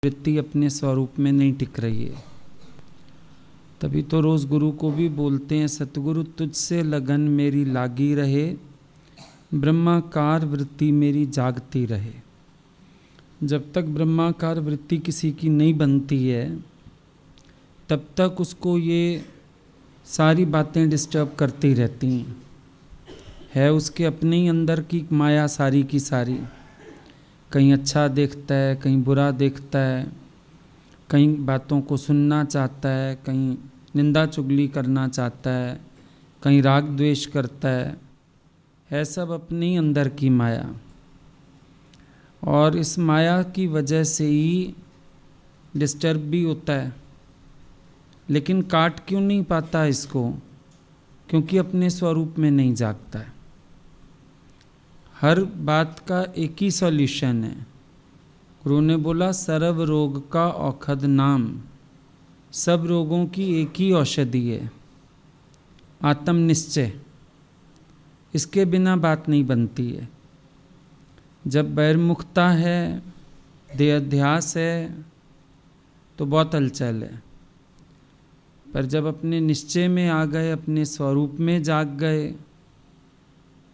वृत्ति अपने स्वरूप में नहीं टिक रही है। तभी तो रोज़ गुरु को भी बोलते हैं, सतगुरु तुझसे लगन मेरी लागी रहे, ब्रह्माकार वृत्ति मेरी जागती रहे। जब तक ब्रह्माकार वृत्ति किसी की नहीं बनती है तब तक उसको ये सारी बातें डिस्टर्ब करती रहती हैं। है उसके अपने ही अंदर की माया सारी की सारी। कहीं अच्छा देखता है, कहीं बुरा देखता है, कहीं बातों को सुनना चाहता है, कहीं निंदा चुगली करना चाहता है, कहीं राग द्वेष करता है सब अपने ही अंदर की माया। और इस माया की वजह से ही डिस्टर्ब भी होता है, लेकिन काट क्यों नहीं पाता इसको? क्योंकि अपने स्वरूप में नहीं जागता है। हर बात का एक ही सॉल्यूशन है। गुरु ने बोला, सर्व रोग का औषध नाम, सब रोगों की एक ही औषधि है, आत्मनिश्चय। इसके बिना बात नहीं बनती है। जब बहिर्मुखता है, देहाध्यास है, तो बहुत हलचल है। पर जब अपने निश्चय में आ गए, अपने स्वरूप में जाग गए,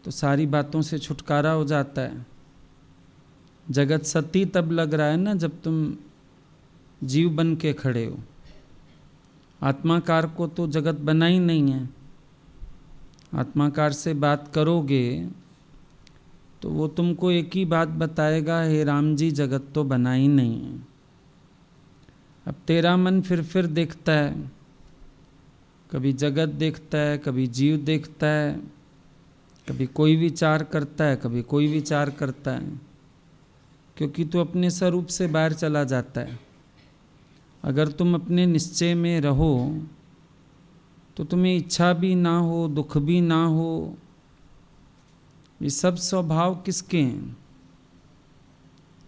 तो सारी बातों से छुटकारा हो जाता है। जगत सती तब लग रहा है ना जब तुम जीव बन के खड़े हो। आत्माकार को तो जगत बना ही नहीं है। आत्माकार से बात करोगे तो वो तुमको एक ही बात बताएगा, हे राम जी जगत तो बना ही नहीं है। अब तेरा मन फिर देखता है, कभी जगत देखता है, कभी जीव देखता है, कभी कोई विचार करता है, कभी कोई विचार करता है, क्योंकि तू अपने स्वरूप से बाहर चला जाता है। अगर तुम अपने निश्चय में रहो तो तुम्हें इच्छा भी ना हो, दुख भी ना हो। ये सब स्वभाव किसके हैं?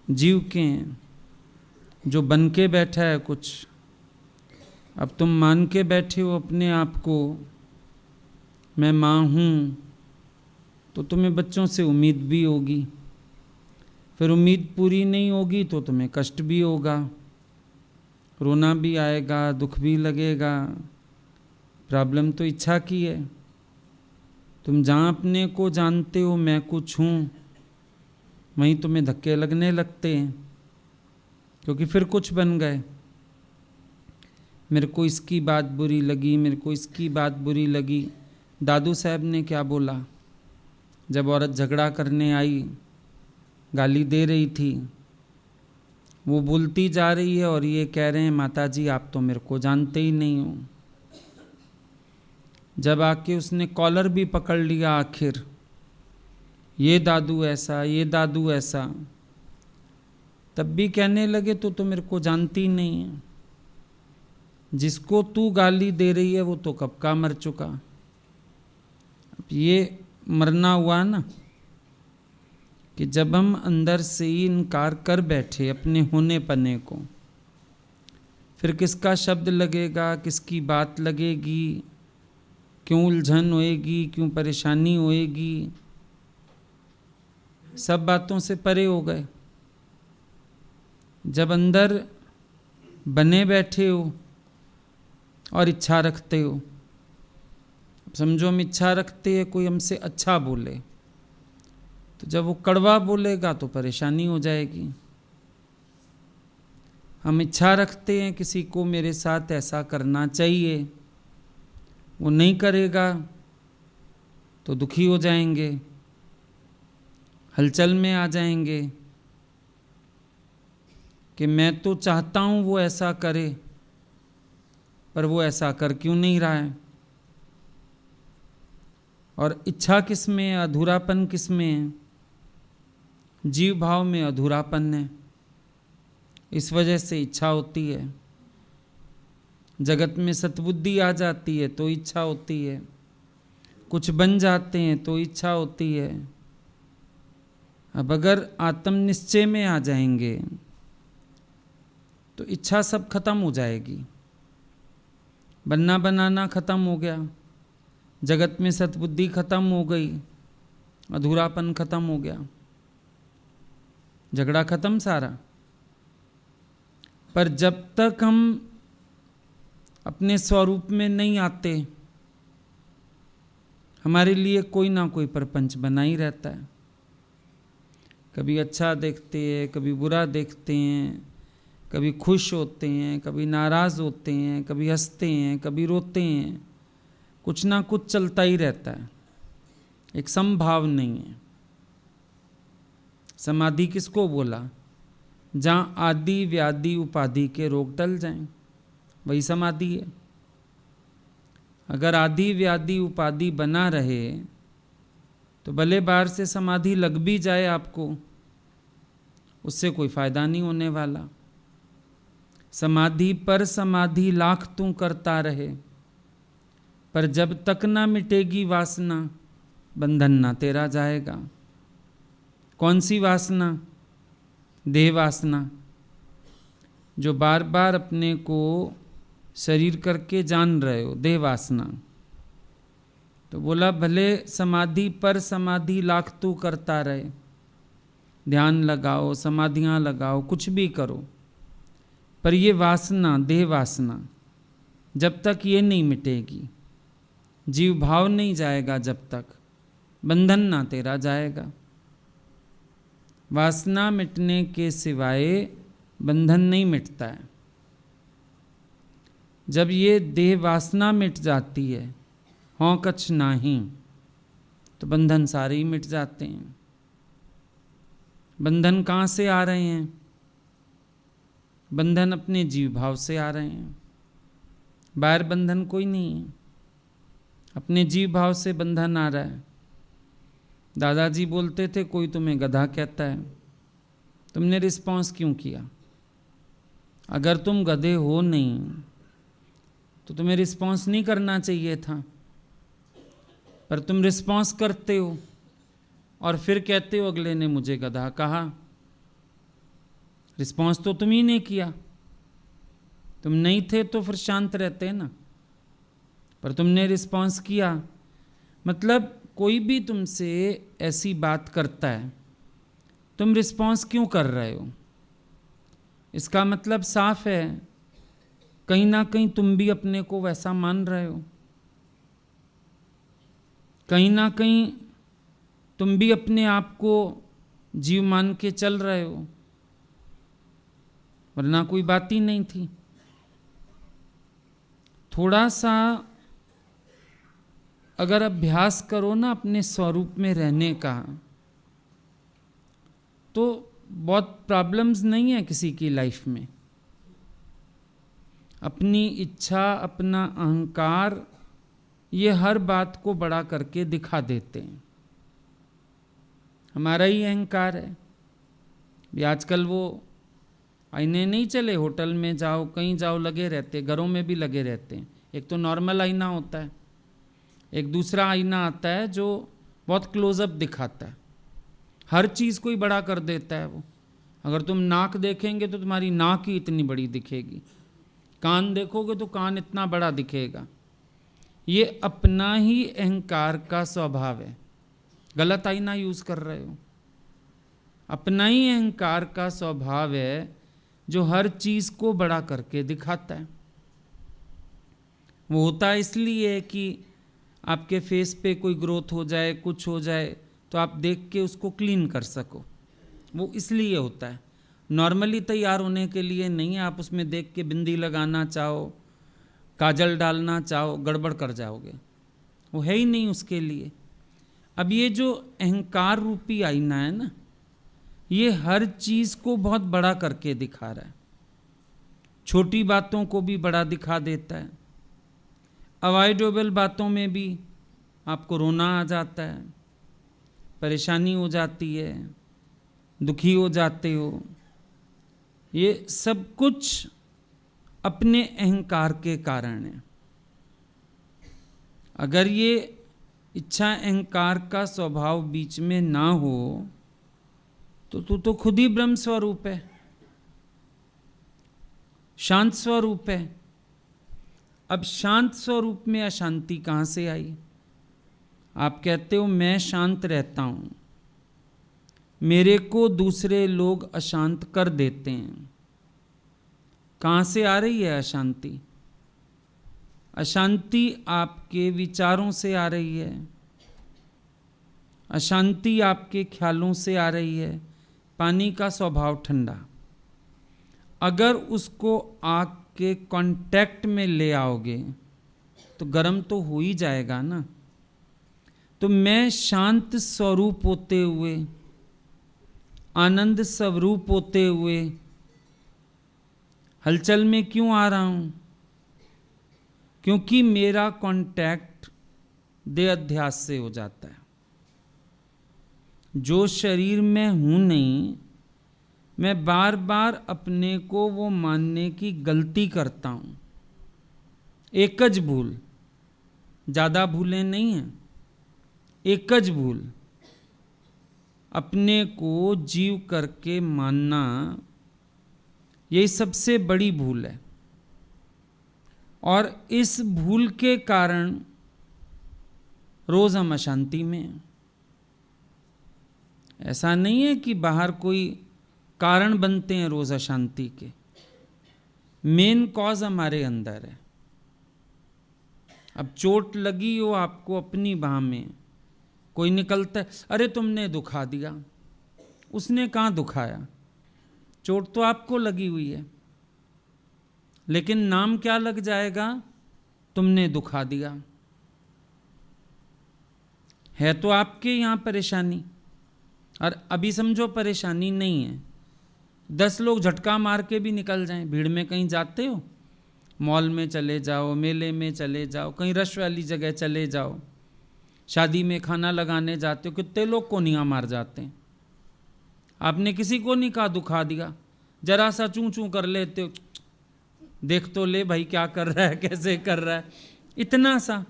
जीव के हैं, जो बन के बैठा है कुछ। अब तुम मान के बैठे हो अपने आप को, मैं माँ हूँ, तो तुम्हें बच्चों से उम्मीद भी होगी। फिर उम्मीद पूरी नहीं होगी तो तुम्हें कष्ट भी होगा, रोना भी आएगा, दुख भी लगेगा। प्रॉब्लम तो इच्छा की है। तुम जहाँ अपने को जानते हो मैं कुछ हूँ, वहीं तुम्हें धक्के लगने लगते हैं, क्योंकि फिर कुछ बन गए। मेरे को इसकी बात बुरी लगी, मेरे को इसकी बात बुरी लगी। दादू साहब ने क्या बोला जब औरत झगड़ा करने आई, गाली दे रही थी, वो बोलती जा रही है और ये कह रहे हैं माता जी आप तो मेरे को जानते ही नहीं हो। जब आके उसने कॉलर भी पकड़ लिया आखिर, ये दादू ऐसा, ये दादू ऐसा, तब भी कहने लगे तो मेरे को जानती ही नहीं है। जिसको तू गाली दे रही है वो तो कब का मर चुका। अब ये मरना हुआ ना कि जब हम अंदर से ही इनकार कर बैठे अपने होने पने को, फिर किसका शब्द लगेगा, किसकी बात लगेगी, क्यों उलझन होएगी, क्यों परेशानी होएगी, सब बातों से परे हो गए। जब अंदर बने बैठे हो और इच्छा रखते हो, समझो हम इच्छा रखते हैं कोई हमसे अच्छा बोले, तो जब वो कड़वा बोलेगा तो परेशानी हो जाएगी। हम इच्छा रखते हैं किसी को मेरे साथ ऐसा करना चाहिए, वो नहीं करेगा तो दुखी हो जाएंगे, हलचल में आ जाएंगे कि मैं तो चाहता हूँ वो ऐसा करे, पर वो ऐसा कर क्यों नहीं रहा है। और इच्छा किस में है, अधूरापन किस में है? जीव भाव में अधूरापन है, इस वजह से इच्छा होती है। जगत में सतबुद्धि आ जाती है तो इच्छा होती है, कुछ बन जाते हैं तो इच्छा होती है। अब अगर आत्मनिश्चय में आ जाएंगे तो इच्छा सब खत्म हो जाएगी, बनना बनाना खत्म हो गया, जगत में सतबुद्धि खत्म हो गई, अधूरापन खत्म हो गया, झगड़ा खत्म सारा। पर जब तक हम अपने स्वरूप में नहीं आते, हमारे लिए कोई ना कोई प्रपंच बना ही रहता है। कभी अच्छा देखते हैं, कभी बुरा देखते हैं, कभी खुश होते हैं, कभी नाराज़ होते हैं, कभी हंसते हैं, कभी रोते हैं। कुछ ना कुछ चलता ही रहता है, एक समभाव नहीं है। समाधि किसको बोला? जहाँ आदि व्याधि उपाधि के रोग टल जाएं, वही समाधि है। अगर आदि व्याधि उपाधि बना रहे तो भले बाहर से समाधि लग भी जाए आपको, उससे कोई फायदा नहीं होने वाला। समाधि पर समाधि लाख तू करता रहे, पर जब तक ना मिटेगी वासना, बंधन ना तेरा जाएगा। कौन सी वासना? देह वासना, जो बार बार अपने को शरीर करके जान रहे हो, देह वासना। तो बोला भले समाधि पर समाधि लाख तू करता रहे, ध्यान लगाओ, समाधियां लगाओ, कुछ भी करो, पर ये वासना, देह वासना, जब तक ये नहीं मिटेगी, जीव भाव नहीं जाएगा, जब तक बंधन ना तेरा जाएगा। वासना मिटने के सिवाय बंधन नहीं मिटता है। जब ये देह वासना मिट जाती है, हों कछ नाही, तो बंधन सारे ही मिट जाते हैं। बंधन कहाँ से आ रहे हैं? बंधन अपने जीव भाव से आ रहे हैं। बाहर बंधन कोई नहीं है, अपने जीव भाव से बंधन आ रहा है। दादाजी बोलते थे, कोई तुम्हें गधा कहता है, तुमने रिस्पॉन्स क्यों किया? अगर तुम गधे हो नहीं तो तुम्हें रिस्पॉन्स नहीं करना चाहिए था, पर तुम रिस्पॉन्स करते हो और फिर कहते हो अगले ने मुझे गधा कहा। रिस्पॉन्स तो तुम ही ने किया। तुम नहीं थे तो फिर शांत रहते ना, पर तुमने रिस्पॉन्स किया। मतलब कोई भी तुमसे ऐसी बात करता है, तुम रिस्पॉन्स क्यों कर रहे हो? इसका मतलब साफ है, कहीं ना कहीं तुम भी अपने को वैसा मान रहे हो, कहीं ना कहीं तुम भी अपने आप को जीव मान के चल रहे हो, वरना कोई बात ही नहीं थी। थोड़ा सा अगर अभ्यास करो ना अपने स्वरूप में रहने का, तो बहुत प्रॉब्लम्स नहीं है किसी की लाइफ में। अपनी इच्छा, अपना अहंकार, ये हर बात को बड़ा करके दिखा देते हैं। हमारा ही अहंकार है। भी आजकल वो आईने नहीं चले, होटल में जाओ, कहीं जाओ, लगे रहते, घरों में भी लगे रहते हैं। एक तो नॉर्मल आईना होता है, एक दूसरा आईना आता है जो बहुत क्लोजअप दिखाता है, हर चीज़ को ही बड़ा कर देता है वो। अगर तुम नाक देखेंगे तो तुम्हारी नाक ही इतनी बड़ी दिखेगी, कान देखोगे तो कान इतना बड़ा दिखेगा। ये अपना ही अहंकार का स्वभाव है। गलत आईना यूज़ कर रहे हो। अपना ही अहंकार का स्वभाव है जो हर चीज़ को बड़ा करके दिखाता है। वो होता इसलिए कि आपके फेस पे कोई ग्रोथ हो जाए, कुछ हो जाए, तो आप देख के उसको क्लीन कर सको, वो इसलिए होता है। नॉर्मली तैयार होने के लिए नहीं है। आप उसमें देख के बिंदी लगाना चाहो, काजल डालना चाहो, गड़बड़ कर जाओगे, वो है ही नहीं उसके लिए। अब ये जो अहंकार रूपी आईना है ना, ये हर चीज़ को बहुत बड़ा करके दिखा रहा है, छोटी बातों को भी बड़ा दिखा देता है। अवॉइडेबल बातों में भी आपको रोना आ जाता है, परेशानी हो जाती है, दुखी हो जाते हो। ये सब कुछ अपने अहंकार के कारण है। अगर ये इच्छा अहंकार का स्वभाव बीच में ना हो तो तू तो खुद ही ब्रह्म स्वरूप है, शांत स्वरूप है। अब शांत स्वरूप में अशांति कहाँ से आई? आप कहते हो मैं शांत रहता हूँ, मेरे को दूसरे लोग अशांत कर देते हैं, कहाँ से आ रही है अशांति? अशांति आपके विचारों से आ रही है, अशांति आपके ख्यालों से आ रही है। पानी का स्वभाव ठंडा, अगर उसको आग के कांटेक्ट में ले आओगे तो गर्म तो हो ही जाएगा ना। तो मैं शांत स्वरूप होते हुए, आनंद स्वरूप होते हुए हलचल में क्यों आ रहा हूं? क्योंकि मेरा कांटेक्ट देह अध्यास से हो जाता है। जो शरीर में हूं नहीं, मैं बार बार अपने को वो मानने की गलती करता हूं। एकज भूल, ज़्यादा भूलें नहीं हैं, एकज भूल, अपने को जीव करके मानना, यही सबसे बड़ी भूल है। और इस भूल के कारण रोज हम अशांति में हैं। ऐसा नहीं है कि बाहर कोई कारण बनते हैं रोज अशांति के, मेन कॉज हमारे अंदर है। अब चोट लगी हो आपको अपनी बाह में, कोई निकलता है, अरे तुमने दुखा दिया। उसने कहाँ दुखाया? चोट तो आपको लगी हुई है, लेकिन नाम क्या लग जाएगा? तुमने दुखा दिया। है तो आपके यहाँ परेशानी, और अभी समझो परेशानी नहीं है। 10 लोग झटका मार के भी निकल जाएं। भीड़ में कहीं जाते हो, मॉल में चले जाओ, मेले में चले जाओ, कहीं रश वाली जगह चले जाओ, शादी में खाना लगाने जाते हो, कितने लोग कोनियाँ मार जाते हैं। आपने किसी को नहीं कहा दुखा दिया, जरा सा चूं चूं कर लेते हो, देख तो ले भाई क्या कर रहा है, कैसे कर रहा है, इतना सा।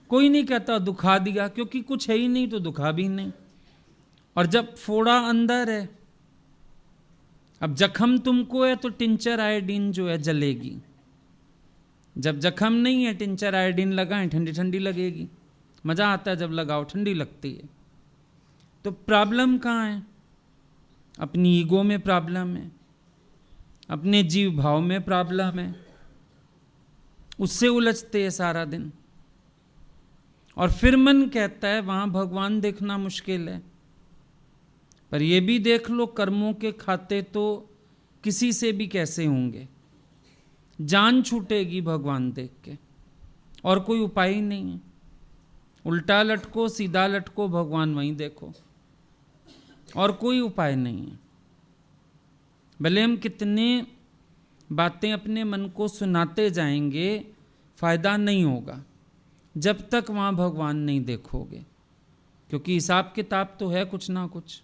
कोई नहीं कहता दुखा दिया, क्योंकि कुछ है ही नहीं तो दुखा भी नहीं। और जब फोड़ा अंदर है, अब जख्म तुमको है तो टिंचर आयोडीन जो है जलेगी। जब जख्म नहीं है, टिंचर आयोडीन लगाएं, ठंडी ठंडी लगेगी। मजा आता है जब लगाओ, ठंडी लगती है। तो प्रॉब्लम कहाँ है? अपनी ईगो में प्रॉब्लम है, अपने जीव भाव में प्रॉब्लम है, उससे उलझते हैं सारा दिन। और फिर मन कहता है वहां भगवान देखना मुश्किल है। पर ये भी देख लो, कर्मों के खाते तो किसी से भी कैसे होंगे, जान छूटेगी भगवान देख के, और कोई उपाय ही नहीं है। उल्टा लटको सीधा लटको, भगवान वहीं देखो, और कोई उपाय नहीं है। भले हम कितने बातें अपने मन को सुनाते जाएंगे, फायदा नहीं होगा जब तक वहाँ भगवान नहीं देखोगे। क्योंकि हिसाब किताब तो है कुछ ना कुछ,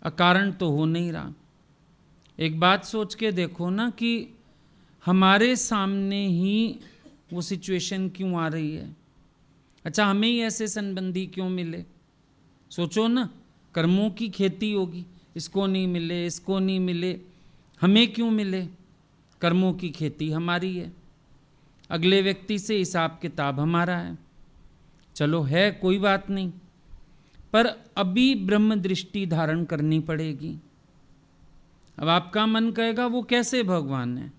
अकारण तो हो नहीं रहा। एक बात सोच के देखो ना कि हमारे सामने ही वो सिचुएशन क्यों आ रही है। अच्छा, हमें ही ऐसे संबंधी क्यों मिले? सोचो ना, कर्मों की खेती होगी, इसको नहीं मिले, इसको नहीं मिले, हमें क्यों मिले? कर्मों की खेती हमारी है, अगले व्यक्ति से हिसाब किताब हमारा है। चलो है, कोई बात नहीं, पर अभी ब्रह्म दृष्टि धारण करनी पड़ेगी। अब आपका मन कहेगा वो कैसे भगवान है?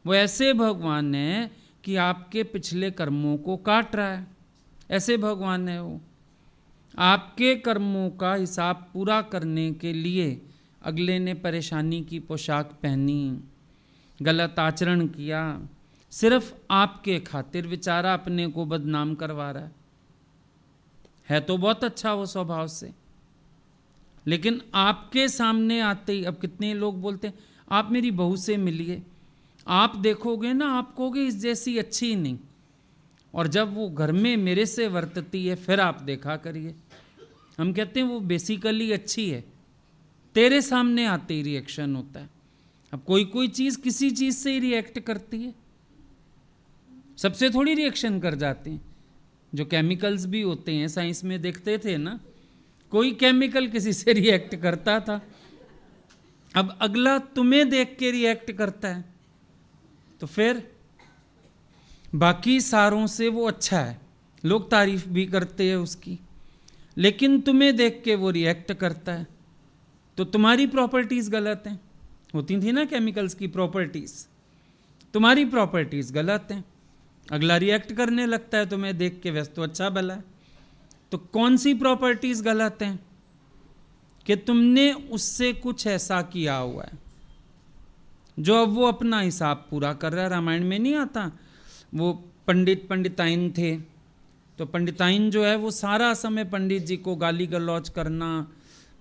वो ऐसे भगवान है कि आपके पिछले कर्मों को काट रहा है, ऐसे भगवान है वो। आपके कर्मों का हिसाब पूरा करने के लिए अगले ने परेशानी की पोशाक पहनी, गलत आचरण किया, सिर्फ आपके खातिर बेचारा अपने को बदनाम करवा रहा है तो बहुत अच्छा वो स्वभाव से, लेकिन आपके सामने आते ही अब कितने लोग बोलते हैं आप मेरी बहू से मिलिए, आप देखोगे ना आप कहोगे इस जैसी अच्छी ही नहीं, और जब वो घर में मेरे से वर्तती है फिर आप देखा करिए। हम कहते हैं वो बेसिकली अच्छी है, तेरे सामने आते ही रिएक्शन होता है। अब कोई कोई चीज़ किसी चीज़ से ही रिएक्ट करती है, सबसे थोड़ी रिएक्शन कर जाते हैं। जो केमिकल्स भी होते हैं साइंस में देखते थे ना, कोई केमिकल किसी से रिएक्ट करता था, अब अगला तुम्हें देख के रिएक्ट करता है, तो फिर बाकी सारों से वो अच्छा है, लोग तारीफ भी करते हैं उसकी, लेकिन तुम्हें देख के वो रिएक्ट करता है, तो तुम्हारी प्रॉपर्टीज गलत हैं। होती थी ना केमिकल्स की प्रॉपर्टीज, तुम्हारी प्रॉपर्टीज गलत हैं। अगला रिएक्ट करने लगता है तुम्हें देख के, वैसे तो अच्छा भला है। तो कौन सी प्रॉपर्टीज गलत हैं? कि तुमने उससे कुछ ऐसा किया हुआ है जो अब वो अपना हिसाब पूरा कर रहा है। रामायण में नहीं आता, वो पंडिताइन थे, तो पंडिताइन जो है वो सारा समय पंडित जी को गाली गलौज करना,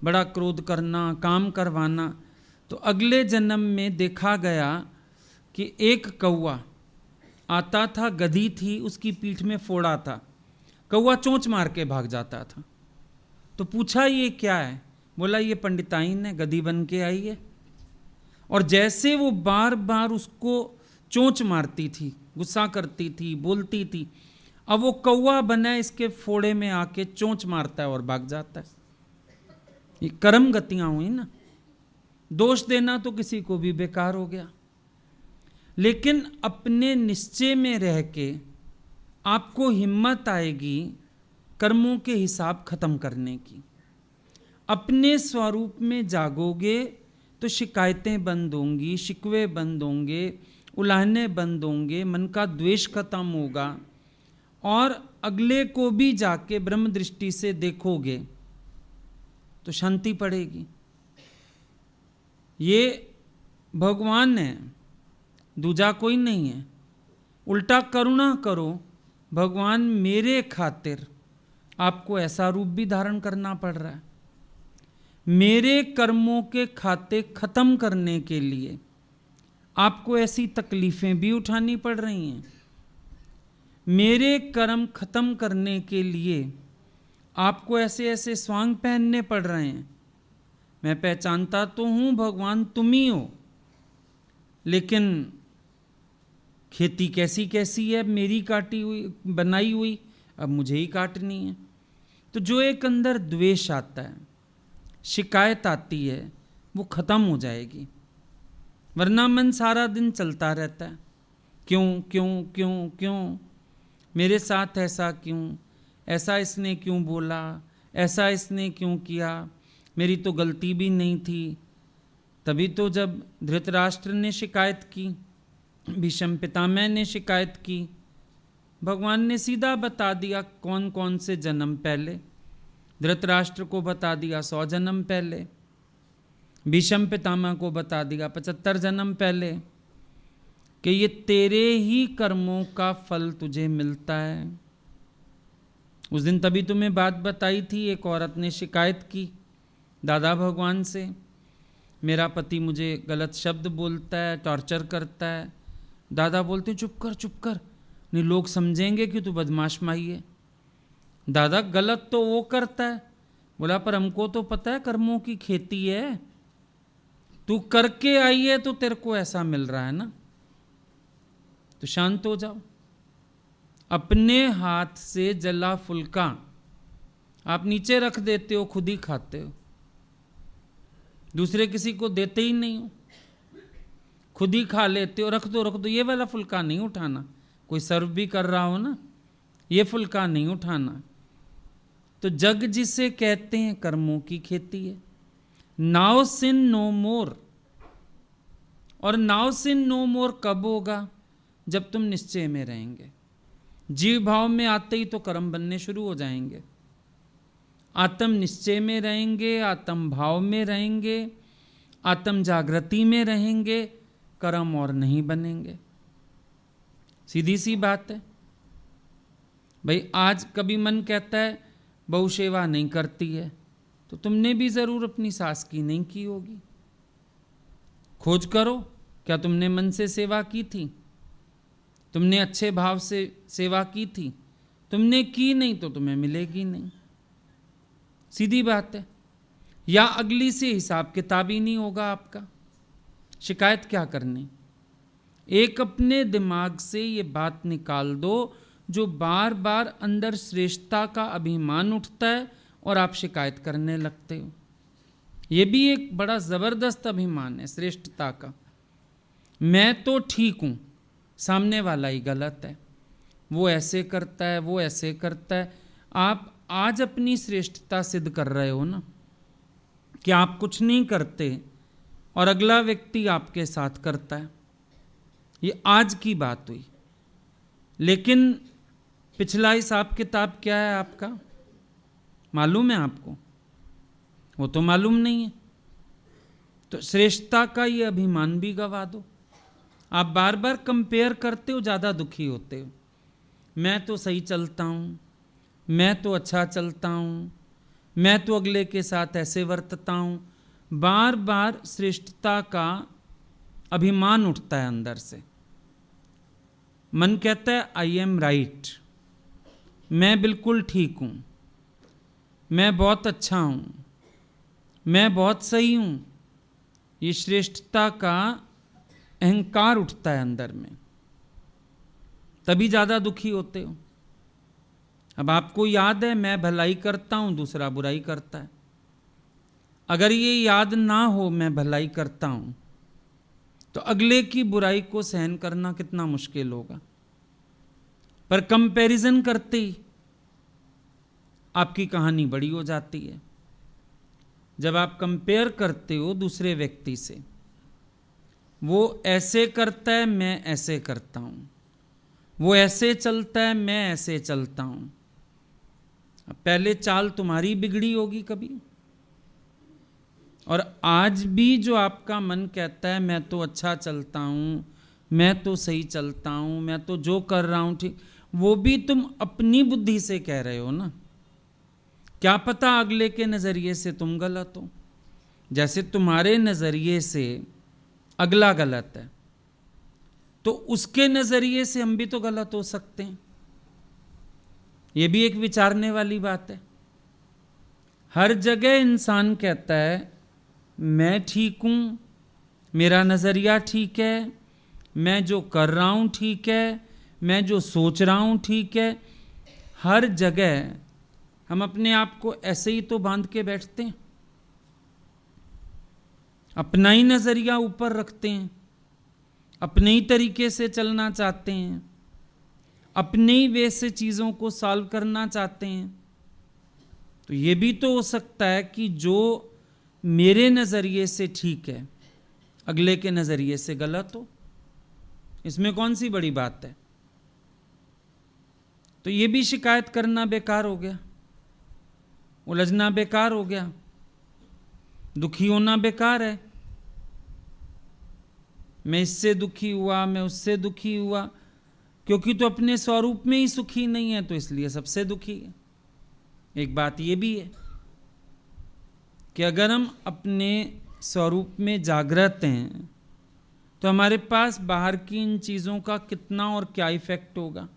बड़ा क्रोध करना, काम करवाना। तो अगले जन्म में देखा गया कि एक कौवा आता था, गधी थी, उसकी पीठ में फोड़ा था, कौवा चोंच मार के भाग जाता था। तो पूछा ये क्या है? बोला ये पंडिताइन है, गधी बन के आई है। और जैसे वो बार बार उसको चोंच मारती थी, गुस्सा करती थी, बोलती थी, अब वो कौवा बना इसके फोड़े में आके चोंच मारता है और भाग जाता है। ये कर्म गतियां हुई ना। दोष देना तो किसी को भी बेकार हो गया। लेकिन अपने निश्चय में रह के आपको हिम्मत आएगी कर्मों के हिसाब खत्म करने की। अपने स्वरूप में जागोगे तो शिकायतें बंद होंगी, शिकवे बंद होंगे, उलाहने बंद होंगे, मन का द्वेष खत्म होगा और अगले को भी जाके ब्रह्म दृष्टि से देखोगे तो शांति पड़ेगी। ये भगवान है, दूजा कोई नहीं है। उल्टा करुणा करो, भगवान मेरे खातिर आपको ऐसा रूप भी धारण करना पड़ रहा है, मेरे कर्मों के खाते खत्म करने के लिए आपको ऐसी तकलीफें भी उठानी पड़ रही हैं, मेरे कर्म खत्म करने के लिए आपको ऐसे ऐसे स्वांग पहनने पड़ रहे हैं। मैं पहचानता तो हूँ भगवान तुम ही हो, लेकिन खेती कैसी कैसी है, मेरी काटी हुई बनाई हुई, अब मुझे ही काटनी है। तो जो एक अंदर द्वेष आता है, शिकायत आती है, वो खत्म हो जाएगी। वरना मन सारा दिन चलता रहता है, क्यों क्यों क्यों क्यों, मेरे साथ ऐसा क्यों, ऐसा इसने क्यों बोला, ऐसा इसने क्यों किया, मेरी तो गलती भी नहीं थी। तभी तो जब धृतराष्ट्र ने शिकायत की, भीष्म पितामह ने शिकायत की, भगवान ने सीधा बता दिया कौन कौन से जन्म पहले। धृतराष्ट्र को बता दिया 100 जन्म पहले, भीष्म पितामह को बता दिया 75 जन्म पहले, कि ये तेरे ही कर्मों का फल तुझे मिलता है। उस दिन तभी तुम्हें बात बताई थी, एक औरत ने शिकायत की दादा भगवान से, मेरा पति मुझे गलत शब्द बोलता है, टॉर्चर करता है। दादा बोलते चुप कर, नहीं लोग समझेंगे कि तू बदमाश माई है। दादा गलत तो वो करता है। बोला पर हमको तो पता है कर्मों की खेती है, तू करके आई है तो तेरे को ऐसा मिल रहा है ना, तो शांत हो जाओ। अपने हाथ से जला फुल्का आप नीचे रख देते हो, खुद ही खाते हो, दूसरे किसी को देते ही नहीं हो, खुद ही खा लेते हो। रख दो, ये वाला फुल्का नहीं उठाना, कोई सर्व भी कर रहा हो ना, ये फुल्का नहीं उठाना। तो जग जिसे कहते हैं कर्मों की खेती है। नाउ सिन नो मोर। और नाउ सिन नो मोर कब होगा? जब तुम निश्चय में रहेंगे। जीव भाव में आते ही तो कर्म बनने शुरू हो जाएंगे। आत्म निश्चय में रहेंगे, आत्म भाव में रहेंगे, आत्म जागृति में रहेंगे, कर्म और नहीं बनेंगे। सीधी सी बात है भाई। आज कभी मन कहता है बहु सेवा नहीं करती है, तो तुमने भी जरूर अपनी सास की नहीं की होगी। खोज करो, क्या तुमने मन से सेवा की थी? तुमने अच्छे भाव से सेवा की थी? तुमने की नहीं तो तुम्हें मिलेगी नहीं। सीधी बात है। या अगली से हिसाब किताब ही नहीं होगा आपका, शिकायत क्या करनी। एक अपने दिमाग से ये बात निकाल दो, जो बार बार अंदर श्रेष्ठता का अभिमान उठता है और आप शिकायत करने लगते हो। ये भी एक बड़ा ज़बरदस्त अभिमान है श्रेष्ठता का। मैं तो ठीक हूँ, सामने वाला ही गलत है, वो ऐसे करता है, वो ऐसे करता है। आप आज अपनी श्रेष्ठता सिद्ध कर रहे हो ना, कि आप कुछ नहीं करते और अगला व्यक्ति आपके साथ करता है। ये आज की बात हुई, लेकिन पिछला हिसाब किताब क्या है आपका मालूम है आपको? वो तो मालूम नहीं है। तो श्रेष्ठता का ये अभिमान भी गवा दो। आप बार बार कंपेयर करते हो, ज़्यादा दुखी होते हो। मैं तो सही चलता हूँ, मैं तो अच्छा चलता हूँ, मैं तो अगले के साथ ऐसे वर्तता हूँ। बार बार श्रेष्ठता का अभिमान उठता है अंदर से। मन कहता है आई एम राइट, मैं बिल्कुल ठीक हूँ, मैं बहुत अच्छा हूँ, मैं बहुत सही हूँ। ये श्रेष्ठता का अहंकार उठता है अंदर में, तभी ज़्यादा दुखी होते हो। अब आपको याद है मैं भलाई करता हूँ, दूसरा बुराई करता है। अगर ये याद ना हो मैं भलाई करता हूँ, तो अगले की बुराई को सहन करना कितना मुश्किल होगा। पर कंपैरिजन करते ही आपकी कहानी बड़ी हो जाती है। जब आप कंपेयर करते हो दूसरे व्यक्ति से, वो ऐसे करता है मैं ऐसे करता हूँ, वो ऐसे चलता है मैं ऐसे चलता हूँ। पहले चाल तुम्हारी बिगड़ी होगी कभी, और आज भी जो आपका मन कहता है मैं तो अच्छा चलता हूँ, मैं तो सही चलता हूँ, मैं तो जो कर रहा हूँ ठीक, वो भी तुम अपनी बुद्धि से कह रहे हो ना। क्या पता अगले के नज़रिए से तुम गलत हो। जैसे तुम्हारे नज़रिए से अगला गलत है, तो उसके नज़रिए से हम भी तो गलत हो सकते हैं। ये भी एक विचारने वाली बात है। हर जगह इंसान कहता है मैं ठीक हूँ, मेरा नज़रिया ठीक है, मैं जो कर रहा हूँ ठीक है, मैं जो सोच रहा हूँ ठीक है। हर जगह हम अपने आप को ऐसे ही तो बांध के बैठते हैं, अपना ही नज़रिया ऊपर रखते हैं, अपने ही तरीके से चलना चाहते हैं, अपने ही वे से चीज़ों को सॉल्व करना चाहते हैं। तो ये भी तो हो सकता है कि जो मेरे नज़रिए से ठीक है अगले के नज़रिए से गलत हो। इसमें कौन सी बड़ी बात है? तो ये भी शिकायत करना बेकार हो गया, उलझना बेकार हो गया, दुखी होना बेकार है। मैं इससे दुखी हुआ, मैं उससे दुखी हुआ, क्योंकि तो अपने स्वरूप में ही सुखी नहीं है, तो इसलिए सबसे दुखी है। एक बात ये भी है कि अगर हम अपने स्वरूप में जागृत हैं, तो हमारे पास बाहर की इन चीज़ों का कितना और क्या इफेक्ट होगा?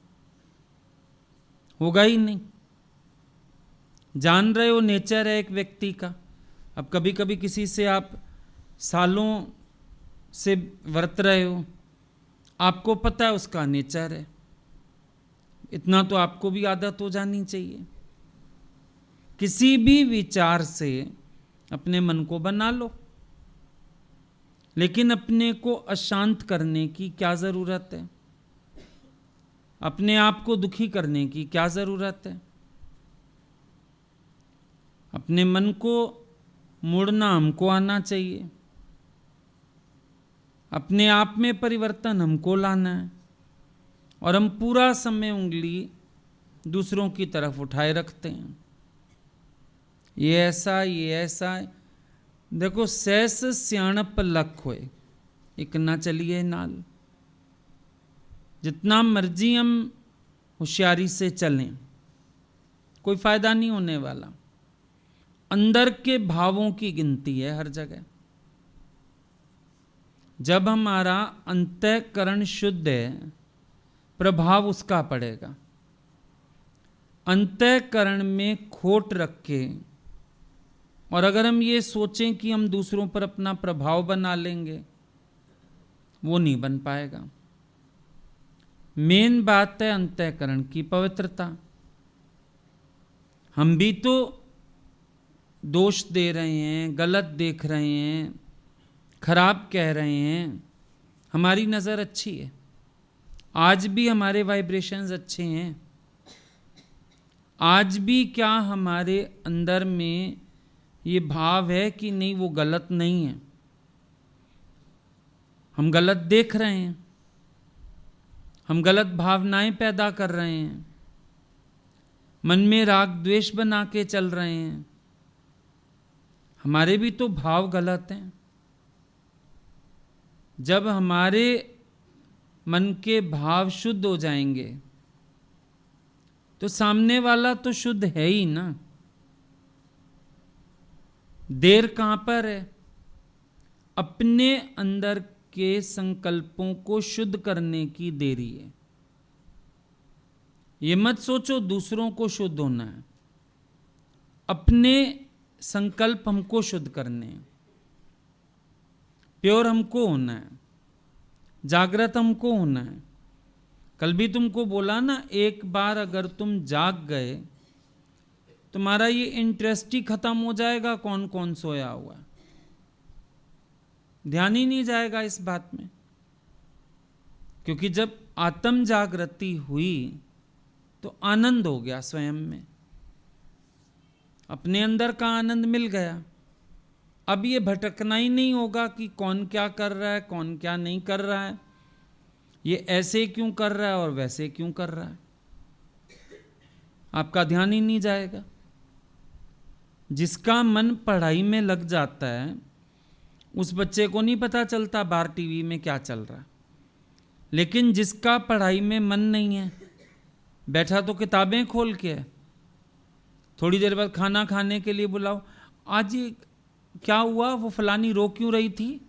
होगा ही नहीं। जान रहे हो नेचर है एक व्यक्ति का। अब कभी कभी किसी से आप सालों से वर्त रहे हो, आपको पता है उसका नेचर है, इतना तो आपको भी आदत हो जानी चाहिए। किसी भी विचार से अपने मन को बना लो, लेकिन अपने को अशांत करने की क्या ज़रूरत है? अपने आप को दुखी करने की क्या ज़रूरत है? अपने मन को मोड़ना हमको आना चाहिए, अपने आप में परिवर्तन हमको लाना है, और हम पूरा समय उंगली दूसरों की तरफ उठाए रखते हैं। ये ऐसा, ये ऐसा। देखो सैस सियाणप लख होए, एक ना चलिए नाल। जितना मर्जी हम होशियारी से चलें, कोई फायदा नहीं होने वाला। अंदर के भावों की गिनती है हर जगह। जब हमारा अंतःकरण शुद्ध है, प्रभाव उसका पड़ेगा। अंतःकरण में खोट रख के, और अगर हम ये सोचें कि हम दूसरों पर अपना प्रभाव बना लेंगे, वो नहीं बन पाएगा। मेन बात है अंतःकरण की पवित्रता। हम भी तो दोष दे रहे हैं, गलत देख रहे हैं, खराब कह रहे हैं, हमारी नज़र अच्छी है, आज भी हमारे वाइब्रेशंस अच्छे हैं, आज भी क्या हमारे अंदर में ये भाव है कि नहीं वो गलत नहीं है, हम गलत देख रहे हैं, हम गलत भावनाएं पैदा कर रहे हैं, मन में राग द्वेष बना के चल रहे हैं। हमारे भी तो भाव गलत हैं। जब हमारे मन के भाव शुद्ध हो जाएंगे तो सामने वाला तो शुद्ध है ही ना। देर कहां पर है? अपने अंदर के संकल्पों को शुद्ध करने की देरी है। ये मत सोचो दूसरों को शुद्ध होना है, अपने संकल्प हमको शुद्ध करने हैं। प्योर हमको होना है, जागृत हमको होना है। कल भी तुमको बोला ना, एक बार अगर तुम जाग गए तुम्हारा ये इंटरेस्ट ही खत्म हो जाएगा कौन कौन सोया हुआ। ध्यान ही नहीं जाएगा इस बात में, क्योंकि जब आत्म जागृति हुई तो आनंद हो गया स्वयं में, अपने अंदर का आनंद मिल गया। अब ये भटकना ही नहीं होगा कि कौन क्या कर रहा है, कौन क्या नहीं कर रहा है, ये ऐसे क्यों कर रहा है और वैसे क्यों कर रहा है। आपका ध्यान ही नहीं जाएगा। जिसका मन पढ़ाई में लग जाता है उस बच्चे को नहीं पता चलता बाहर टीवी में क्या चल रहा है। लेकिन जिसका पढ़ाई में मन नहीं है, बैठा तो किताबें खोल के है, थोड़ी देर बाद खाना खाने के लिए बुलाओ, आज ये क्या हुआ, वो फलानी रो क्यों रही थी,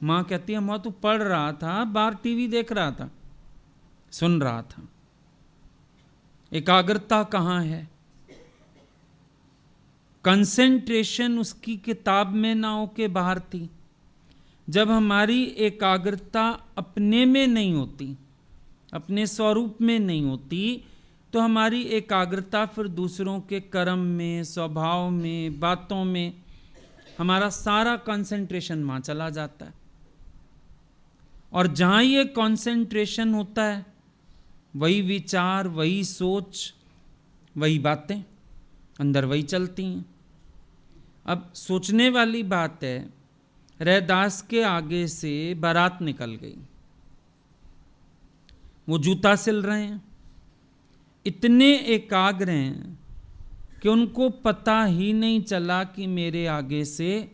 माँ कहती है माँ तू पढ़ रहा था, बाहर टीवी देख रहा था, सुन रहा था। एकाग्रता कहाँ है? कंसेंट्रेशन उसकी किताब में ना हो के बाहर थी। जब हमारी एकाग्रता अपने में नहीं होती, अपने स्वरूप में नहीं होती, तो हमारी एकाग्रता फिर दूसरों के कर्म में, स्वभाव में, बातों में, हमारा सारा कंसंट्रेशन वहाँ चला जाता है। और जहाँ ये कंसंट्रेशन होता है वही विचार, वही सोच, वही बातें अंदर वही चलती हैं। अब सोचने वाली बात है, रैदास के आगे से बारात निकल गई, वो जूता सिल रहे हैं, इतने एकाग्र हैं कि उनको पता ही नहीं चला कि मेरे आगे से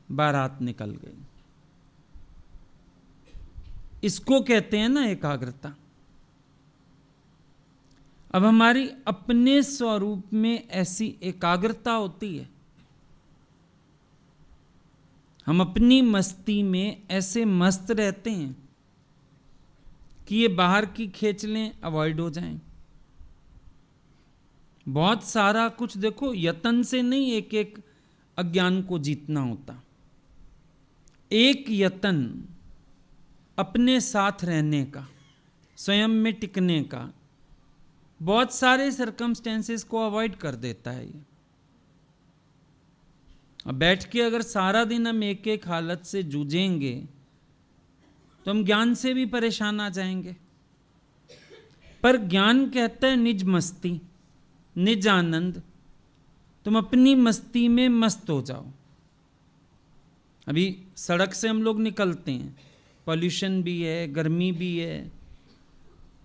बारात निकल गई। इसको कहते हैं ना एकाग्रता। अब हमारी अपने स्वरूप में ऐसी एकाग्रता होती है, हम अपनी मस्ती में ऐसे मस्त रहते हैं कि ये बाहर की खेचलें अवॉइड हो जाएं। बहुत सारा कुछ देखो, यतन से नहीं एक एक अज्ञान को जीतना होता। एक यतन अपने साथ रहने का, स्वयं में टिकने का, बहुत सारे सर्कमस्टेंसेस को अवॉइड कर देता है ये। अब बैठ के अगर सारा दिन हम एक एक हालत से जूझेंगे तो हम ज्ञान से भी परेशान आ जाएंगे। पर ज्ञान कहता है निज मस्ती, निज आनंद, तुम अपनी मस्ती में मस्त हो जाओ। अभी सड़क से हम लोग निकलते हैं, पॉल्यूशन भी है, गर्मी भी है,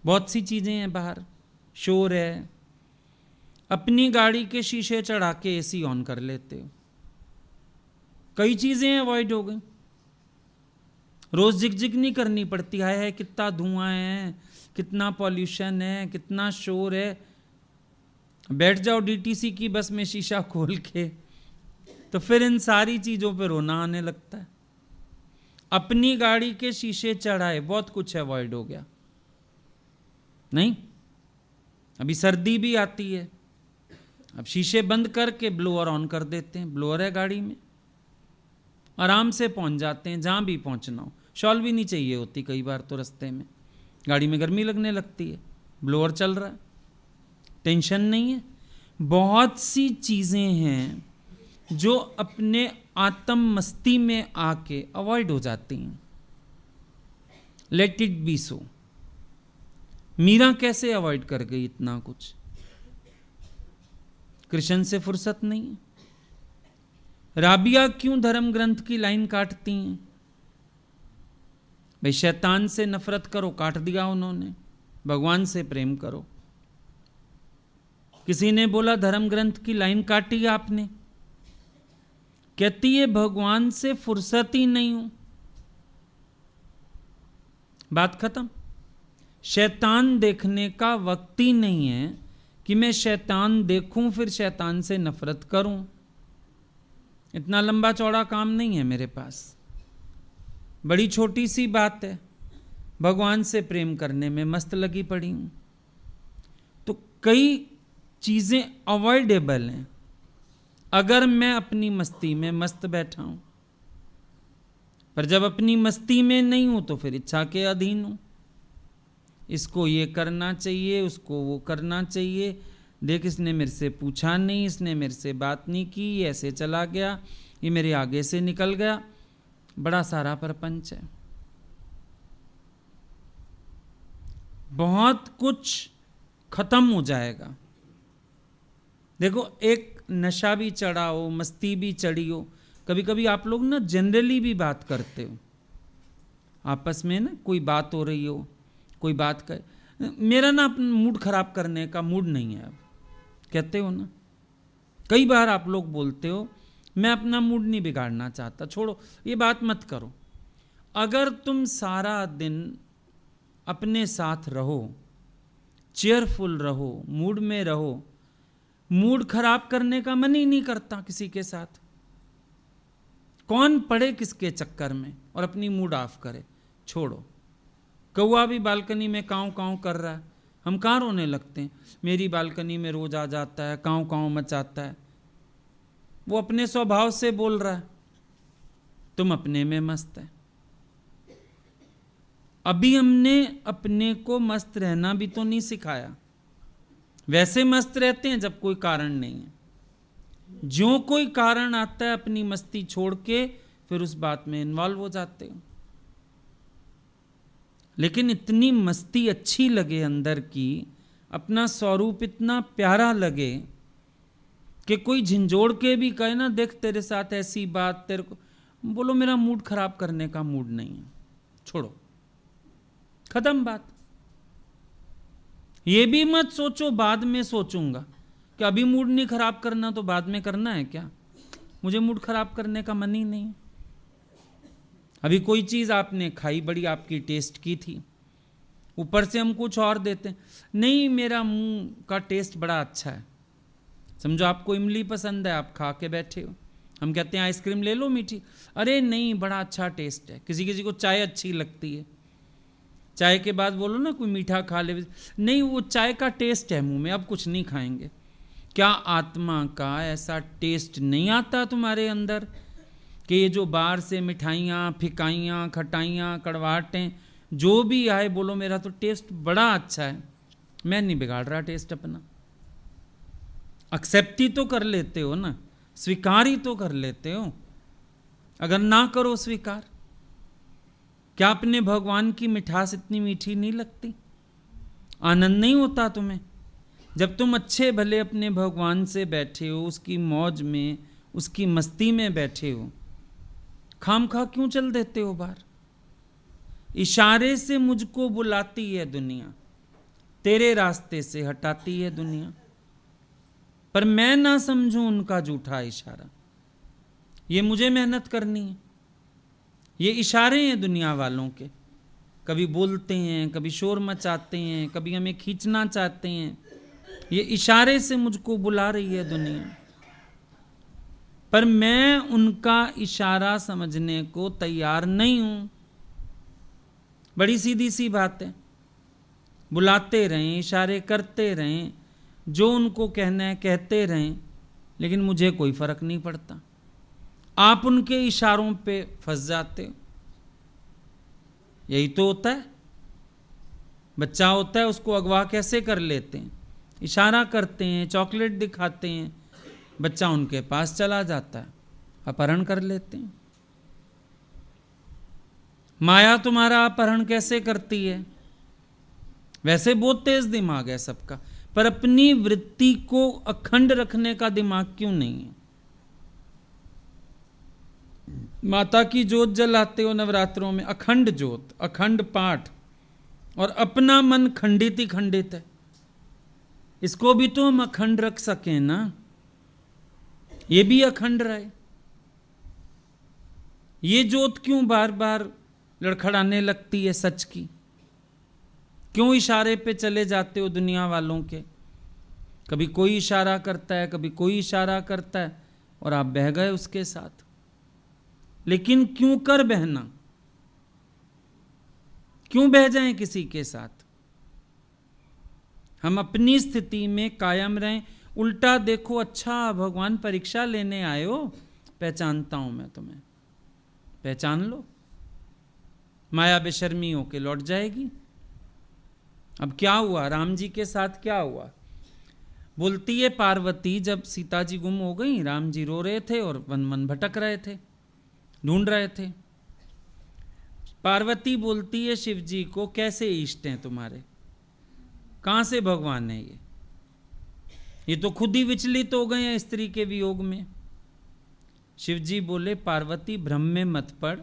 बहुत सी चीज़ें हैं बाहर, शोर है, अपनी गाड़ी के शीशे चढ़ा के एसी ऑन कर लेते हो, कई चीज़ें अवॉइड हो गई। रोज जिग नहीं करनी पड़ती, है कितना धुआं है, कितना पॉल्यूशन है, कितना शोर है। बैठ जाओ डीटीसी की बस में शीशा खोल के, तो फिर इन सारी चीज़ों पे रोना आने लगता है। अपनी गाड़ी के शीशे चढ़ाए, बहुत कुछ अवॉइड हो गया। नहीं, अभी सर्दी भी आती है, अब शीशे बंद करके ब्लोअर ऑन कर देते हैं, ब्लोअर है गाड़ी में, आराम से पहुंच जाते हैं जहाँ भी पहुंचना हो। शॉल भी नहीं चाहिए होती कई बार तो रास्ते में, गाड़ी में गर्मी लगने लगती है, ब्लोअर चल रहा है, टेंशन नहीं है। बहुत सी चीज़ें हैं जो अपने आत्म मस्ती में आके अवॉइड हो जाती हैं। लेट इट बी सो। मीरा कैसे अवॉइड कर गई इतना कुछ? कृष्ण से फुर्सत नहीं है। राबिया क्यों धर्म ग्रंथ की लाइन काटती हैं? भाई शैतान से नफरत करो, काट दिया उन्होंने। भगवान से प्रेम करो। किसी ने बोला धर्म ग्रंथ की लाइन काटी आपने, कहती है भगवान से फुर्सत ही नहीं हूं। बात खत्म। शैतान देखने का वक्त ही नहीं है कि मैं शैतान देखूं फिर शैतान से नफरत करूं। इतना लंबा चौड़ा काम नहीं है मेरे पास। बड़ी छोटी सी बात है, भगवान से प्रेम करने में मस्त लगी पड़ी हूं। तो कई चीजें अवॉइडेबल हैं अगर मैं अपनी मस्ती में मस्त बैठा हूं। पर जब अपनी मस्ती में नहीं हूं तो फिर इच्छा के अधीन हूं। इसको ये करना चाहिए, उसको वो करना चाहिए। देख, इसने मेरे से पूछा नहीं, इसने मेरे से बात नहीं की, ये ऐसे चला गया, ये मेरे आगे से निकल गया। बड़ा सारा परपंच है। बहुत कुछ खत्म हो जाएगा। देखो, एक नशा भी चढ़ा हो, मस्ती भी चढ़ी हो। कभी कभी आप लोग ना जनरली भी बात करते हो आपस में ना, कोई बात हो रही हो, कोई बात कर, मेरा ना मूड खराब करने का मूड नहीं है अब, कहते हो ना। कई बार आप लोग बोलते हो मैं अपना मूड नहीं बिगाड़ना चाहता, छोड़ो ये बात मत करो। अगर तुम सारा दिन अपने साथ रहो, चेयरफुल रहो, मूड में रहो, मूड खराब करने का मन ही नहीं करता किसी के साथ। कौन पड़े किसके चक्कर में और अपनी मूड ऑफ करे, छोड़ो। कौआ भी बालकनी में काँव काँव कर रहा है, हम कहाँ रोने लगते हैं। मेरी बालकनी में रोज आ जाता है, काँव काँव मचाता है। वो अपने स्वभाव से बोल रहा है, तुम अपने में मस्त है। अभी हमने अपने को मस्त रहना भी तो नहीं सिखाया। वैसे मस्त रहते हैं जब कोई कारण नहीं है। जो कोई कारण आता है अपनी मस्ती छोड़ के फिर उस बात में इन्वॉल्व हो जाते हो। लेकिन इतनी मस्ती अच्छी लगे अंदर की, अपना स्वरूप इतना प्यारा लगे कि कोई झिंझोड़ के भी कहे ना, देख तेरे साथ ऐसी बात, तेरे को बोलो मेरा मूड खराब करने का मूड नहीं है, छोड़ो, खत्म बात। ये भी मत सोचो बाद में सोचूंगा, कि अभी मूड नहीं खराब करना तो बाद में करना है क्या। मुझे मूड खराब करने का मन ही नहीं है। अभी कोई चीज़ आपने खाई, बड़ी आपकी टेस्ट की थी, ऊपर से हम कुछ और देते हैं, नहीं मेरा मुंह का टेस्ट बड़ा अच्छा है। समझो आपको इमली पसंद है, आप खा के बैठे हो, हम कहते हैं आइसक्रीम ले लो मीठी, अरे नहीं बड़ा अच्छा टेस्ट है। किसी किसी को चाय अच्छी लगती है, चाय के बाद बोलो ना कोई मीठा खा ले, नहीं वो चाय का टेस्ट है मुंह में, अब कुछ नहीं खाएंगे। क्या आत्मा का ऐसा टेस्ट नहीं आता तुम्हारे अंदर कि ये जो बाहर से मिठाइयाँ, फिकाइयाँ, खटाइयाँ, कड़वाहटें जो भी आए, बोलो मेरा तो टेस्ट बड़ा अच्छा है, मैं नहीं बिगाड़ रहा टेस्ट अपना। एक्सेप्ट ही तो कर लेते हो ना, स्वीकार ही तो कर लेते हो। अगर ना करो स्वीकार, क्या अपने भगवान की मिठास इतनी मीठी नहीं लगती? आनंद नहीं होता तुम्हें जब तुम अच्छे भले अपने भगवान से बैठे हो, उसकी मौज में, उसकी मस्ती में बैठे हो? खामखा क्यों चल देते हो बाहर? इशारे से मुझको बुलाती है दुनिया, तेरे रास्ते से हटाती है दुनिया, पर मैं ना समझूं उनका झूठा इशारा। ये मुझे मेहनत करनी है। ये इशारे हैं दुनिया वालों के, कभी बोलते हैं, कभी शोर मचाते हैं, कभी हमें खींचना चाहते हैं। ये इशारे से मुझको बुला रही है दुनिया, पर मैं उनका इशारा समझने को तैयार नहीं हूं। बड़ी सीधी सी बात है। बुलाते रहें, इशारे करते रहें, जो उनको कहना है कहते रहें, लेकिन मुझे कोई फर्क नहीं पड़ता। आप उनके इशारों पे फंस जाते हो। यही तो होता है। बच्चा होता है, उसको अगवा कैसे कर लेते हैं? इशारा करते हैं, चॉकलेट दिखाते हैं, बच्चा उनके पास चला जाता है, अपहरण कर लेते हैं। माया तुम्हारा अपहरण कैसे करती है? वैसे बहुत तेज दिमाग है सबका, पर अपनी वृत्ति को अखंड रखने का दिमाग क्यों नहीं है? माता की जोत जलाते हो नवरात्रों में, अखंड जोत, अखंड पाठ, और अपना मन खंडित ही खंडित है। इसको भी तो हम अखंड रख सकें ना, ये भी अखंड रहे। ये जोत क्यों बार बार लड़खड़ाने लगती है सच की? क्यों इशारे पे चले जाते हो दुनिया वालों के? कभी कोई इशारा करता है, कभी कोई इशारा करता है, और आप बह गए उसके साथ। लेकिन क्यों कर बहना? क्यों बह जाएं किसी के साथ? हम अपनी स्थिति में कायम रहें। उल्टा देखो, अच्छा भगवान परीक्षा लेने आए हो, पहचानता हूं मैं तुम्हें, पहचान लो। माया बेशर्मी होके लौट जाएगी। अब क्या हुआ राम जी के साथ, क्या हुआ? बोलती है पार्वती, जब सीता जी गुम हो गई, राम जी रो रहे थे और वन वन भटक रहे थे, ढूंढ रहे थे। पार्वती बोलती है शिव जी को, कैसे इष्ट हैं तुम्हारे, कहां से भगवान है ये तो खुद ही विचलित हो गए हैं स्त्री के वियोग में। शिव जी बोले, पार्वती भ्रम में मत पड़,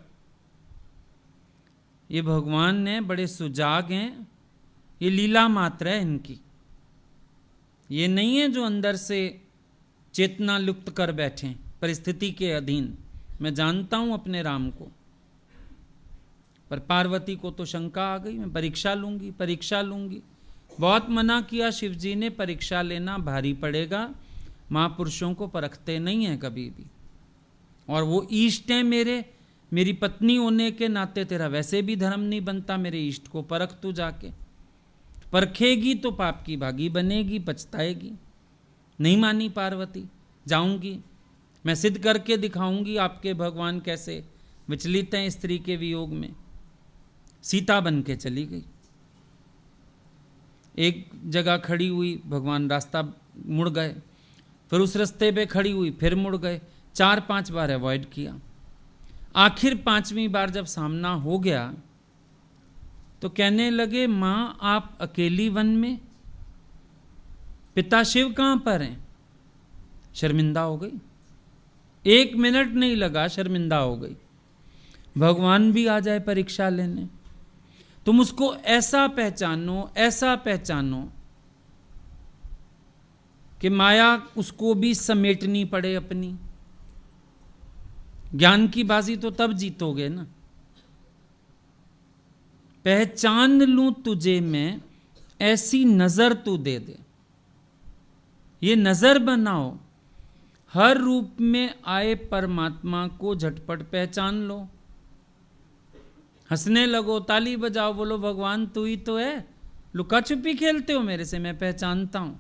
ये भगवान है, बड़े सुजाग हैं, ये लीला मात्र है इनकी, ये नहीं है जो अंदर से चेतना लुप्त कर बैठे परिस्थिति के अधीन। मैं जानता हूं अपने राम को। पर पार्वती को तो शंका आ गई, मैं परीक्षा लूंगी, परीक्षा लूंगी। बहुत मना किया शिव जी ने, परीक्षा लेना भारी पड़ेगा, महापुरुषों को परखते नहीं है कभी भी, और वो इष्ट हैं मेरे, मेरी पत्नी होने के नाते तेरा वैसे भी धर्म नहीं बनता, मेरे इष्ट को परख तू जाके। परखेगी तो पाप की भागी बनेगी, पछताएगी। नहीं मानी पार्वती, जाऊंगी, मैं सिद्ध करके दिखाऊंगी आपके भगवान कैसे विचलित हैं स्त्री के वियोग में। सीता बन के चली गई, एक जगह खड़ी हुई, भगवान रास्ता मुड़ गए, फिर उस रास्ते पे खड़ी हुई, फिर मुड़ गए, 4-5 बार अवॉइड किया। आखिर 5वीं बार जब सामना हो गया तो कहने लगे, मां आप अकेली वन में, पिता शिव कहां पर हैं? शर्मिंदा हो गई, 1 मिनट नहीं लगा, शर्मिंदा हो गई। भगवान भी आ जाए परीक्षा लेने, तुम उसको ऐसा पहचानो, ऐसा पहचानो कि माया उसको भी समेटनी पड़े अपनी। ज्ञान की बाजी तो तब जीतोगे ना। पहचान लूं तुझे मैं, ऐसी नजर तू दे दे। ये नजर बनाओ, हर रूप में आए परमात्मा को झटपट पहचान लो। हंसने लगो, ताली बजाओ, बोलो भगवान तू ही तो है। लुका छुपी खेलते हो मेरे से, मैं पहचानता हूं।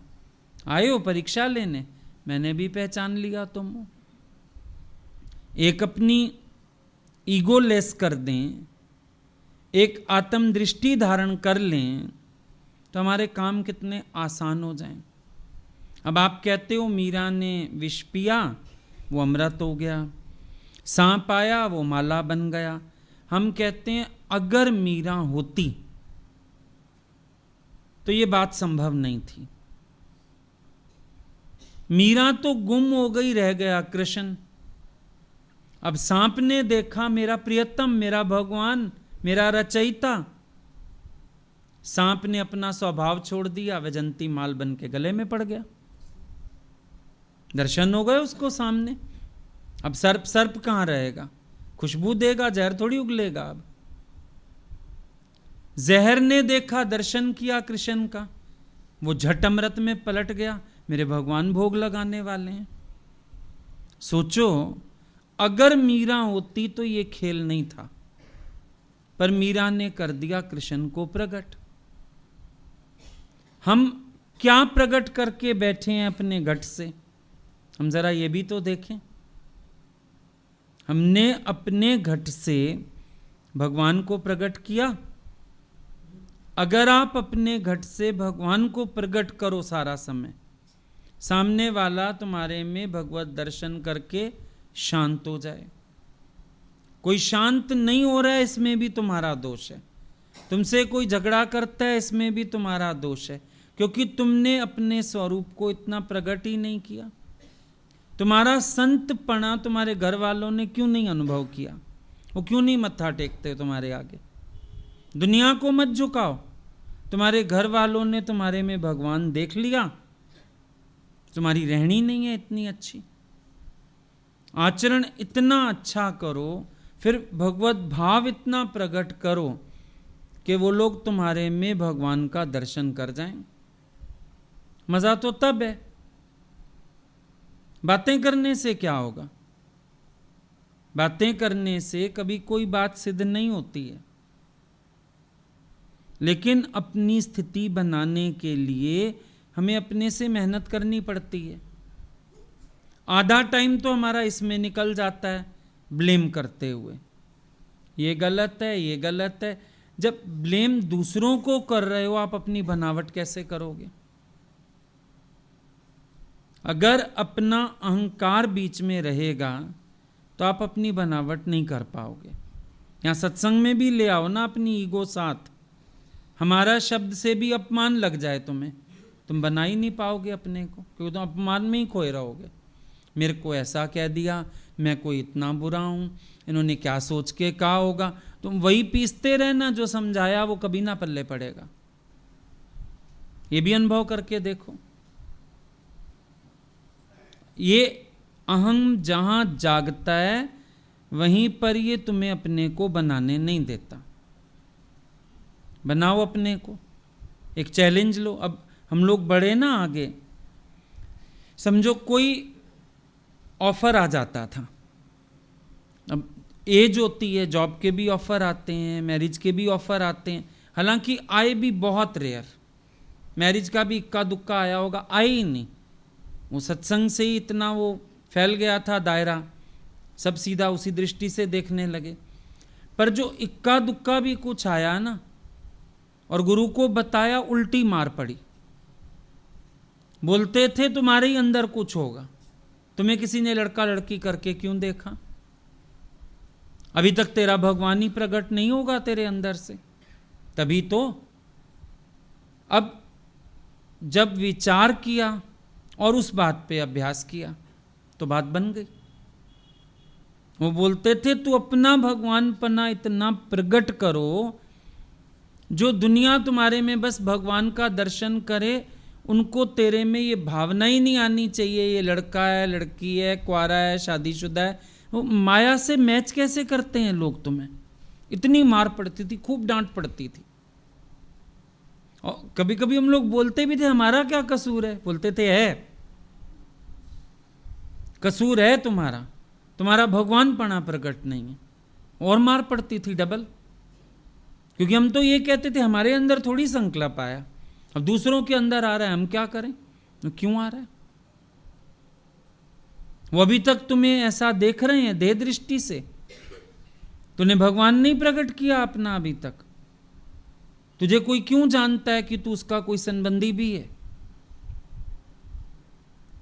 आए हो परीक्षा लेने, मैंने भी पहचान लिया तुम। एक अपनी ईगो लेस कर दें, एक आत्म दृष्टि धारण कर लें, तो हमारे काम कितने आसान हो जाएं। अब आप कहते हो मीरा ने विष पिया, वो अमृत हो गया, सांप आया, वो माला बन गया। हम कहते हैं अगर मीरा होती तो ये बात संभव नहीं थी। मीरा तो गुम हो गई, रह गया कृष्ण। अब सांप ने देखा मेरा प्रियतम, मेरा भगवान, मेरा रचयिता। सांप ने अपना स्वभाव छोड़ दिया, वैजंती माल बन के गले में पड़ गया। दर्शन हो गए उसको सामने। अब सर्प सर्प कहां रहेगा, खुशबू देगा, जहर थोड़ी उगलेगा। अब जहर ने देखा, दर्शन किया कृष्ण का, वो झट अमृत में पलट गया। मेरे भगवान भोग लगाने वाले हैं। सोचो अगर मीरा होती तो ये खेल नहीं था, पर मीरा ने कर दिया कृष्ण को प्रकट। हम क्या प्रकट करके बैठे हैं अपने घट से, हम जरा ये भी तो देखें। हमने अपने घट से भगवान को प्रकट किया। अगर आप अपने घट से भगवान को प्रकट करो सारा समय, सामने वाला तुम्हारे में भगवत दर्शन करके शांत हो जाए। कोई शांत नहीं हो रहा है, इसमें भी तुम्हारा दोष है। तुमसे कोई झगड़ा करता है, इसमें भी तुम्हारा दोष है, क्योंकि तुमने अपने स्वरूप को इतना प्रकट ही नहीं किया। तुम्हारा संतपना तुम्हारे घर वालों ने क्यों नहीं अनुभव किया? वो क्यों नहीं मत्था टेकते तुम्हारे आगे? दुनिया को मत झुकाओ, तुम्हारे घर वालों ने तुम्हारे में भगवान देख लिया, तुम्हारी रहनी नहीं है इतनी अच्छी, आचरण इतना अच्छा करो, फिर भगवत भाव इतना प्रकट करो कि वो लोग तुम्हारे में भगवान का दर्शन कर जाएं। मजा तो तब है। बातें करने से क्या होगा? बातें करने से कभी कोई बात सिद्ध नहीं होती है, लेकिन अपनी स्थिति बनाने के लिए हमें अपने से मेहनत करनी पड़ती है। आधा टाइम तो हमारा इसमें निकल जाता है ब्लेम करते हुए, ये गलत है, ये गलत है। जब ब्लेम दूसरों को कर रहे हो, आप अपनी बनावट कैसे करोगे? अगर अपना अहंकार बीच में रहेगा तो आप अपनी बनावट नहीं कर पाओगे। यहां सत्संग में भी ले आओ ना अपनी ईगो साथ। हमारा शब्द से भी अपमान लग जाए तुम्हें, तुम बना ही नहीं पाओगे अपने को, क्योंकि तुम अपमान में ही खोए रहोगे। मेरे को ऐसा कह दिया, मैं कोई इतना बुरा हूं, इन्होंने क्या सोच के कहा होगा। तुम वही पीसते रहना, जो समझाया वो कभी ना पल्ले पड़ेगा। ये भी अनुभव करके देखो। ये अहं जहां जागता है वहीं पर ये तुम्हें अपने को बनाने नहीं देता। बनाओ अपने को, एक चैलेंज लो। अब हम लोग बढ़े ना आगे, समझो कोई ऑफर आ जाता था। अब एज होती है, जॉब के भी ऑफर आते हैं, मैरिज के भी ऑफर आते हैं, हालांकि आए भी बहुत रेयर। मैरिज का भी इक्का दुक्का आया होगा, आए ही नहीं। वो सत्संग से ही इतना वो फैल गया था दायरा, सब सीधा उसी दृष्टि से देखने लगे। पर जो इक्का दुक्का भी कुछ आया ना और गुरु को बताया, उल्टी मार पड़ी। बोलते थे तुम्हारे ही अंदर कुछ होगा, तुम्हें किसी ने लड़का लड़की करके क्यों देखा? अभी तक तेरा भगवान ही प्रकट नहीं होगा तेरे अंदर से, तभी तो। अब जब विचार किया और उस बात पे अभ्यास किया तो बात बन गई। वो बोलते थे तू अपना भगवानपना इतना प्रकट करो, जो दुनिया तुम्हारे में बस भगवान का दर्शन करे, उनको तेरे में ये भावना ही नहीं आनी चाहिए ये लड़का है, लड़की है, कुआरा है, शादीशुदा है। वो माया से मैच कैसे करते हैं लोग तुम्हें? इतनी मार पड़ती थी, खूब डांट पड़ती थी। और कभी कभी हम लोग बोलते भी थे हमारा क्या कसूर है? बोलते थे है कसूर है तुम्हारा, तुम्हारा भगवानपना प्रकट नहीं है। और मार पड़ती थी डबल, क्योंकि हम तो ये कहते थे हमारे अंदर थोड़ी संकल्प आया, अब दूसरों के अंदर आ रहा है, हम क्या करें? क्यों आ रहा है? वो अभी तक तुम्हें ऐसा देख रहे हैं देह दृष्टि से, तूने भगवान नहीं प्रकट किया अपना अभी तक। तुझे कोई क्यों जानता है कि तू उसका कोई संबंधी भी है?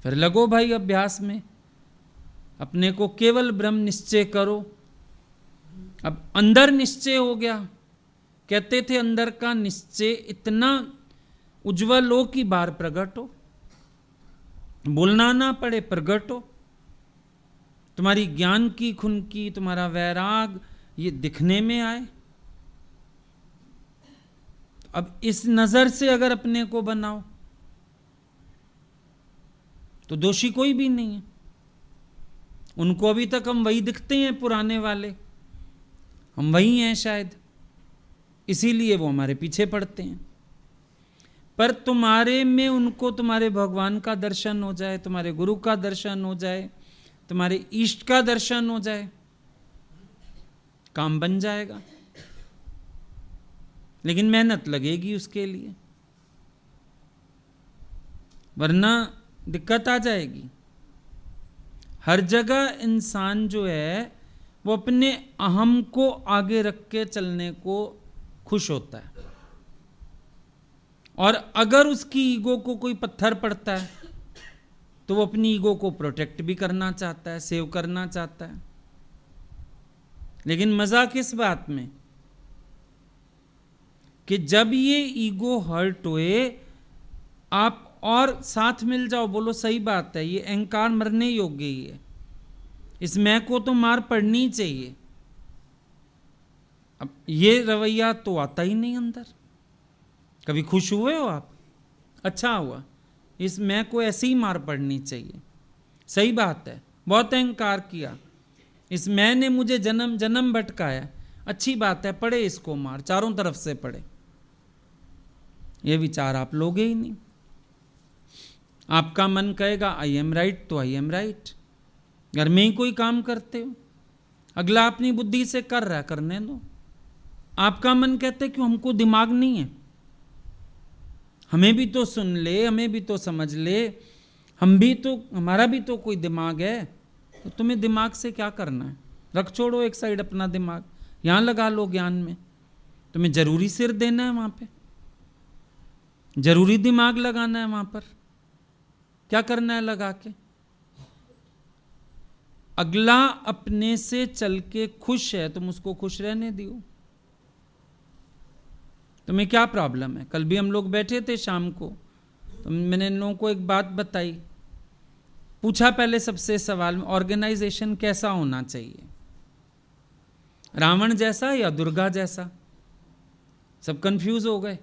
फिर लगो भाई अभ्यास में, अपने को केवल ब्रह्म निश्चय करो। अब अंदर निश्चय हो गया, कहते थे अंदर का निश्चय इतना उज्जवल हो कि बाहर प्रकट हो, बोलना ना पड़े, प्रकट हो। तुम्हारी ज्ञान की खुनकी, तुम्हारा वैराग ये दिखने में आए। अब इस नजर से अगर अपने को बनाओ तो दोषी कोई भी नहीं है। उनको अभी तक हम वही दिखते हैं, पुराने वाले हम वही हैं शायद, इसीलिए वो हमारे पीछे पड़ते हैं। पर तुम्हारे में उनको तुम्हारे भगवान का दर्शन हो जाए, तुम्हारे गुरु का दर्शन हो जाए, तुम्हारे इष्ट का दर्शन हो जाए, काम बन जाएगा। लेकिन मेहनत लगेगी उसके लिए, वरना दिक्कत आ जाएगी। हर जगह इंसान जो है वो अपने अहम को आगे रख के चलने को खुश होता है, और अगर उसकी ईगो को कोई पत्थर पड़ता है तो वो अपनी ईगो को प्रोटेक्ट भी करना चाहता है, सेव करना चाहता है। लेकिन मजा किस बात में कि जब ये ईगो हर्ट हुए आप और साथ मिल जाओ, बोलो सही बात है, ये अहंकार मरने योग्य ही है, इस मैं को तो मार पड़नी चाहिए। अब ये रवैया तो आता ही नहीं अंदर, कभी खुश हुए हो आप? अच्छा हुआ। इस मैं को ऐसी ही मार पड़नी चाहिए। सही बात है, बहुत अहंकार किया, इस मैं ने मुझे जन्म जन्म भटकाया। अच्छी बात है, पड़े इसको मार, चारों तरफ से पड़े। ये विचार आप लोगे ही नहीं। आपका मन कहेगा आई एम राइट तो आई एम राइट। घर में ही कोई काम करते हो, अगला अपनी बुद्धि से कर रहा है, करने दो। आपका मन कहते क्यों हमको दिमाग नहीं है, हमें भी तो सुन ले, हमें भी तो समझ ले, हम भी तो, हमारा भी तो कोई दिमाग है। तो तुम्हें दिमाग से क्या करना है? रख छोड़ो एक साइड अपना दिमाग, यहां लगा लो ज्ञान में। तुम्हें जरूरी सिर देना है वहां पे, जरूरी दिमाग लगाना है वहां पर। क्या करना है लगा के? अगला अपने से चल के खुश है, तुम उसको खुश रहने दियो। तुम्हें क्या प्रॉब्लम है? कल भी हम लोग बैठे थे शाम को, तो मैंने इन लोगों को एक बात बताई, पूछा पहले सबसे सवाल में, ऑर्गेनाइजेशन कैसा होना चाहिए, रावण जैसा या दुर्गा जैसा? सब कंफ्यूज हो गए।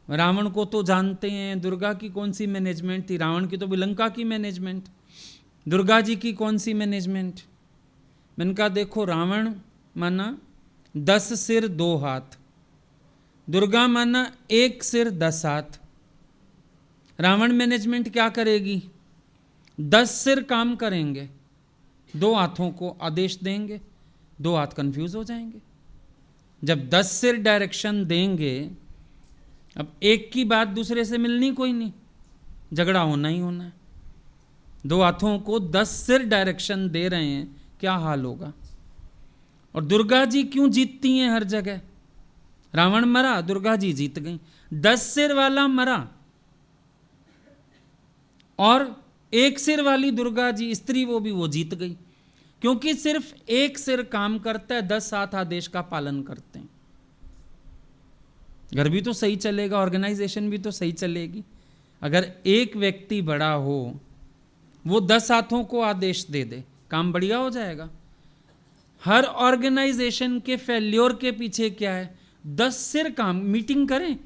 रावण को तो जानते हैं, दुर्गा की कौन सी मैनेजमेंट थी? रावण की तो लंका की मैनेजमेंट, दुर्गा जी की कौन सी मैनेजमेंट? मैंने कहा देखो, रावण माना 10 सिर 2 हाथ, दुर्गा माना 1 सिर 10 हाथ। रावण मैनेजमेंट क्या करेगी? 10 सिर काम करेंगे, 2 हाथों को आदेश देंगे, 2 हाथ कंफ्यूज हो जाएंगे। जब 10 सिर डायरेक्शन देंगे, अब एक की बात दूसरे से मिलनी कोई नहीं, झगड़ा होना ही होना है। 2 हाथों को 10 सिर डायरेक्शन दे रहे हैं, क्या हाल होगा? और दुर्गा जी क्यों जीतती हैं हर जगह? रावण मरा, दुर्गा जी जीत गई। 10 सिर वाला मरा और 1 सिर वाली दुर्गा जी, स्त्री वो जीत गई, क्योंकि सिर्फ 1 सिर काम करता है, 10 हाथ आदेश का पालन करते हैं। घर भी तो सही चलेगा, ऑर्गेनाइजेशन भी तो सही चलेगी। अगर एक व्यक्ति बड़ा हो, वो 10 हाथों को आदेश दे दे, काम बढ़िया हो जाएगा। हर ऑर्गेनाइजेशन के फेल्योर के पीछे क्या है? 10 सिर काम। मीटिंग करें,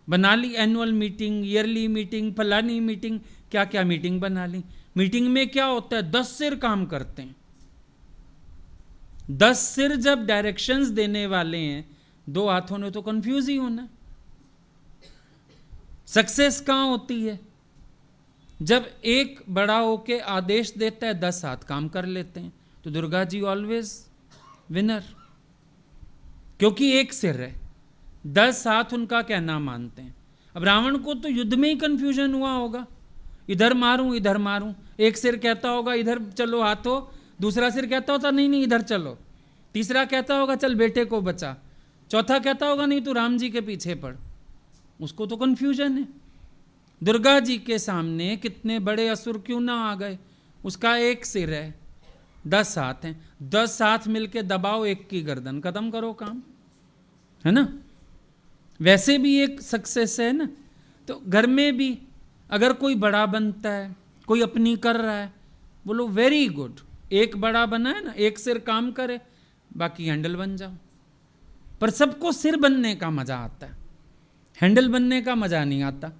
बना ली एनुअल मीटिंग, ईयरली मीटिंग, फलानी मीटिंग, क्या क्या मीटिंग बना ली। मीटिंग में क्या होता है? 10 सिर काम करते हैं। 10 सिर जब डायरेक्शंस देने वाले हैं, 2 हाथों ने तो कंफ्यूज ही होना। सक्सेस कहां होती है? जब एक बड़ा होके आदेश देता है, 10 हाथ काम कर लेते हैं। तो दुर्गा जी ऑलवेज विनर, क्योंकि 1 सिर है, 10 हाथ उनका कहना मानते हैं। अब रावण को तो युद्ध में ही कंफ्यूजन हुआ होगा, इधर मारूं इधर मारूं। 1 सिर कहता होगा इधर चलो हाथों, दूसरा सिर कहता होता नहीं नहीं इधर चलो, तीसरा कहता होगा चल बेटे को बचा, चौथा कहता होगा नहीं तू राम जी के पीछे पड़। उसको तो कंफ्यूजन है। दुर्गा जी के सामने कितने बड़े असुर क्यों ना आ गए, उसका 1 सिर है, 10 हाथ हैं, 10 हाथ मिलके दबाओ एक की गर्दन, खत्म करो काम, है ना? वैसे भी एक सक्सेस है ना। तो घर में भी अगर कोई बड़ा बनता है, कोई अपनी कर रहा है, बोलो वेरी गुड, एक बड़ा बना है ना, 1 सिर काम करे, बाकी हैंडल बन जाओ। पर सबको सिर बनने का मजा आता है, हैंडल बनने का मजा नहीं आता।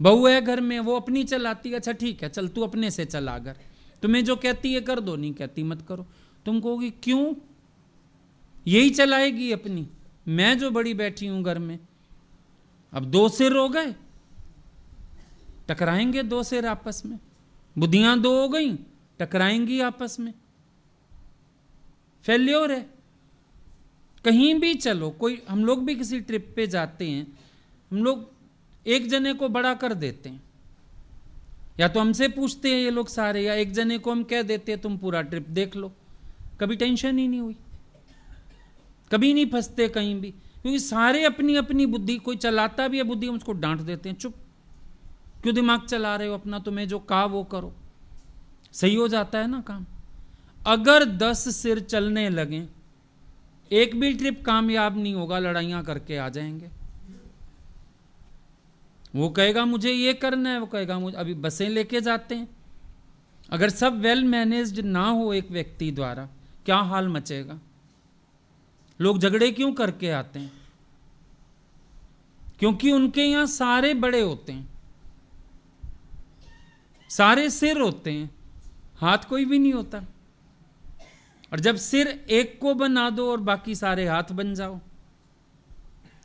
बहू है घर में, वो अपनी चलाती है, अच्छा ठीक है चल तू अपने से चला, घर तुम्हें जो कहती है कर दो, नहीं कहती मत करो। तुम कहोगी क्यों, यही चलाएगी अपनी, मैं जो बड़ी बैठी हूं घर में। अब 2 सिर हो गए, टकराएंगे 2 सिर आपस में, बुद्धियां 2 हो गई, टकराएंगी आपस में, फेल्योर है। कहीं भी चलो, कोई, हम लोग भी किसी ट्रिप पे जाते हैं, हम लोग एक जने को बड़ा कर देते हैं, या तो हमसे पूछते हैं ये लोग सारे, या एक जने को हम कह देते हैं तुम पूरा ट्रिप देख लो, कभी टेंशन ही नहीं हुई, कभी नहीं फंसते कहीं भी, क्योंकि सारे अपनी अपनी बुद्धि, कोई चलाता भी है बुद्धि, हम उसको डांट देते हैं, चुप क्यों दिमाग चला रहे हो अपना, तुम्हें जो कहा वो करो, सही हो जाता है ना काम। अगर 10 सिर चलने लगे, एक भी ट्रिप कामयाब नहीं होगा, लड़ाइयां करके आ जाएंगे। वो कहेगा मुझे ये करना है, वो कहेगा मुझे, अभी बसें लेके जाते हैं, अगर सब वेल मैनेज्ड ना हो एक व्यक्ति द्वारा, क्या हाल मचेगा। लोग झगड़े क्यों करके आते हैं? क्योंकि उनके यहां सारे बड़े होते हैं, सारे सिर होते हैं, हाथ कोई भी नहीं होता। और जब सिर एक को बना दो और बाकी सारे हाथ बन जाओ,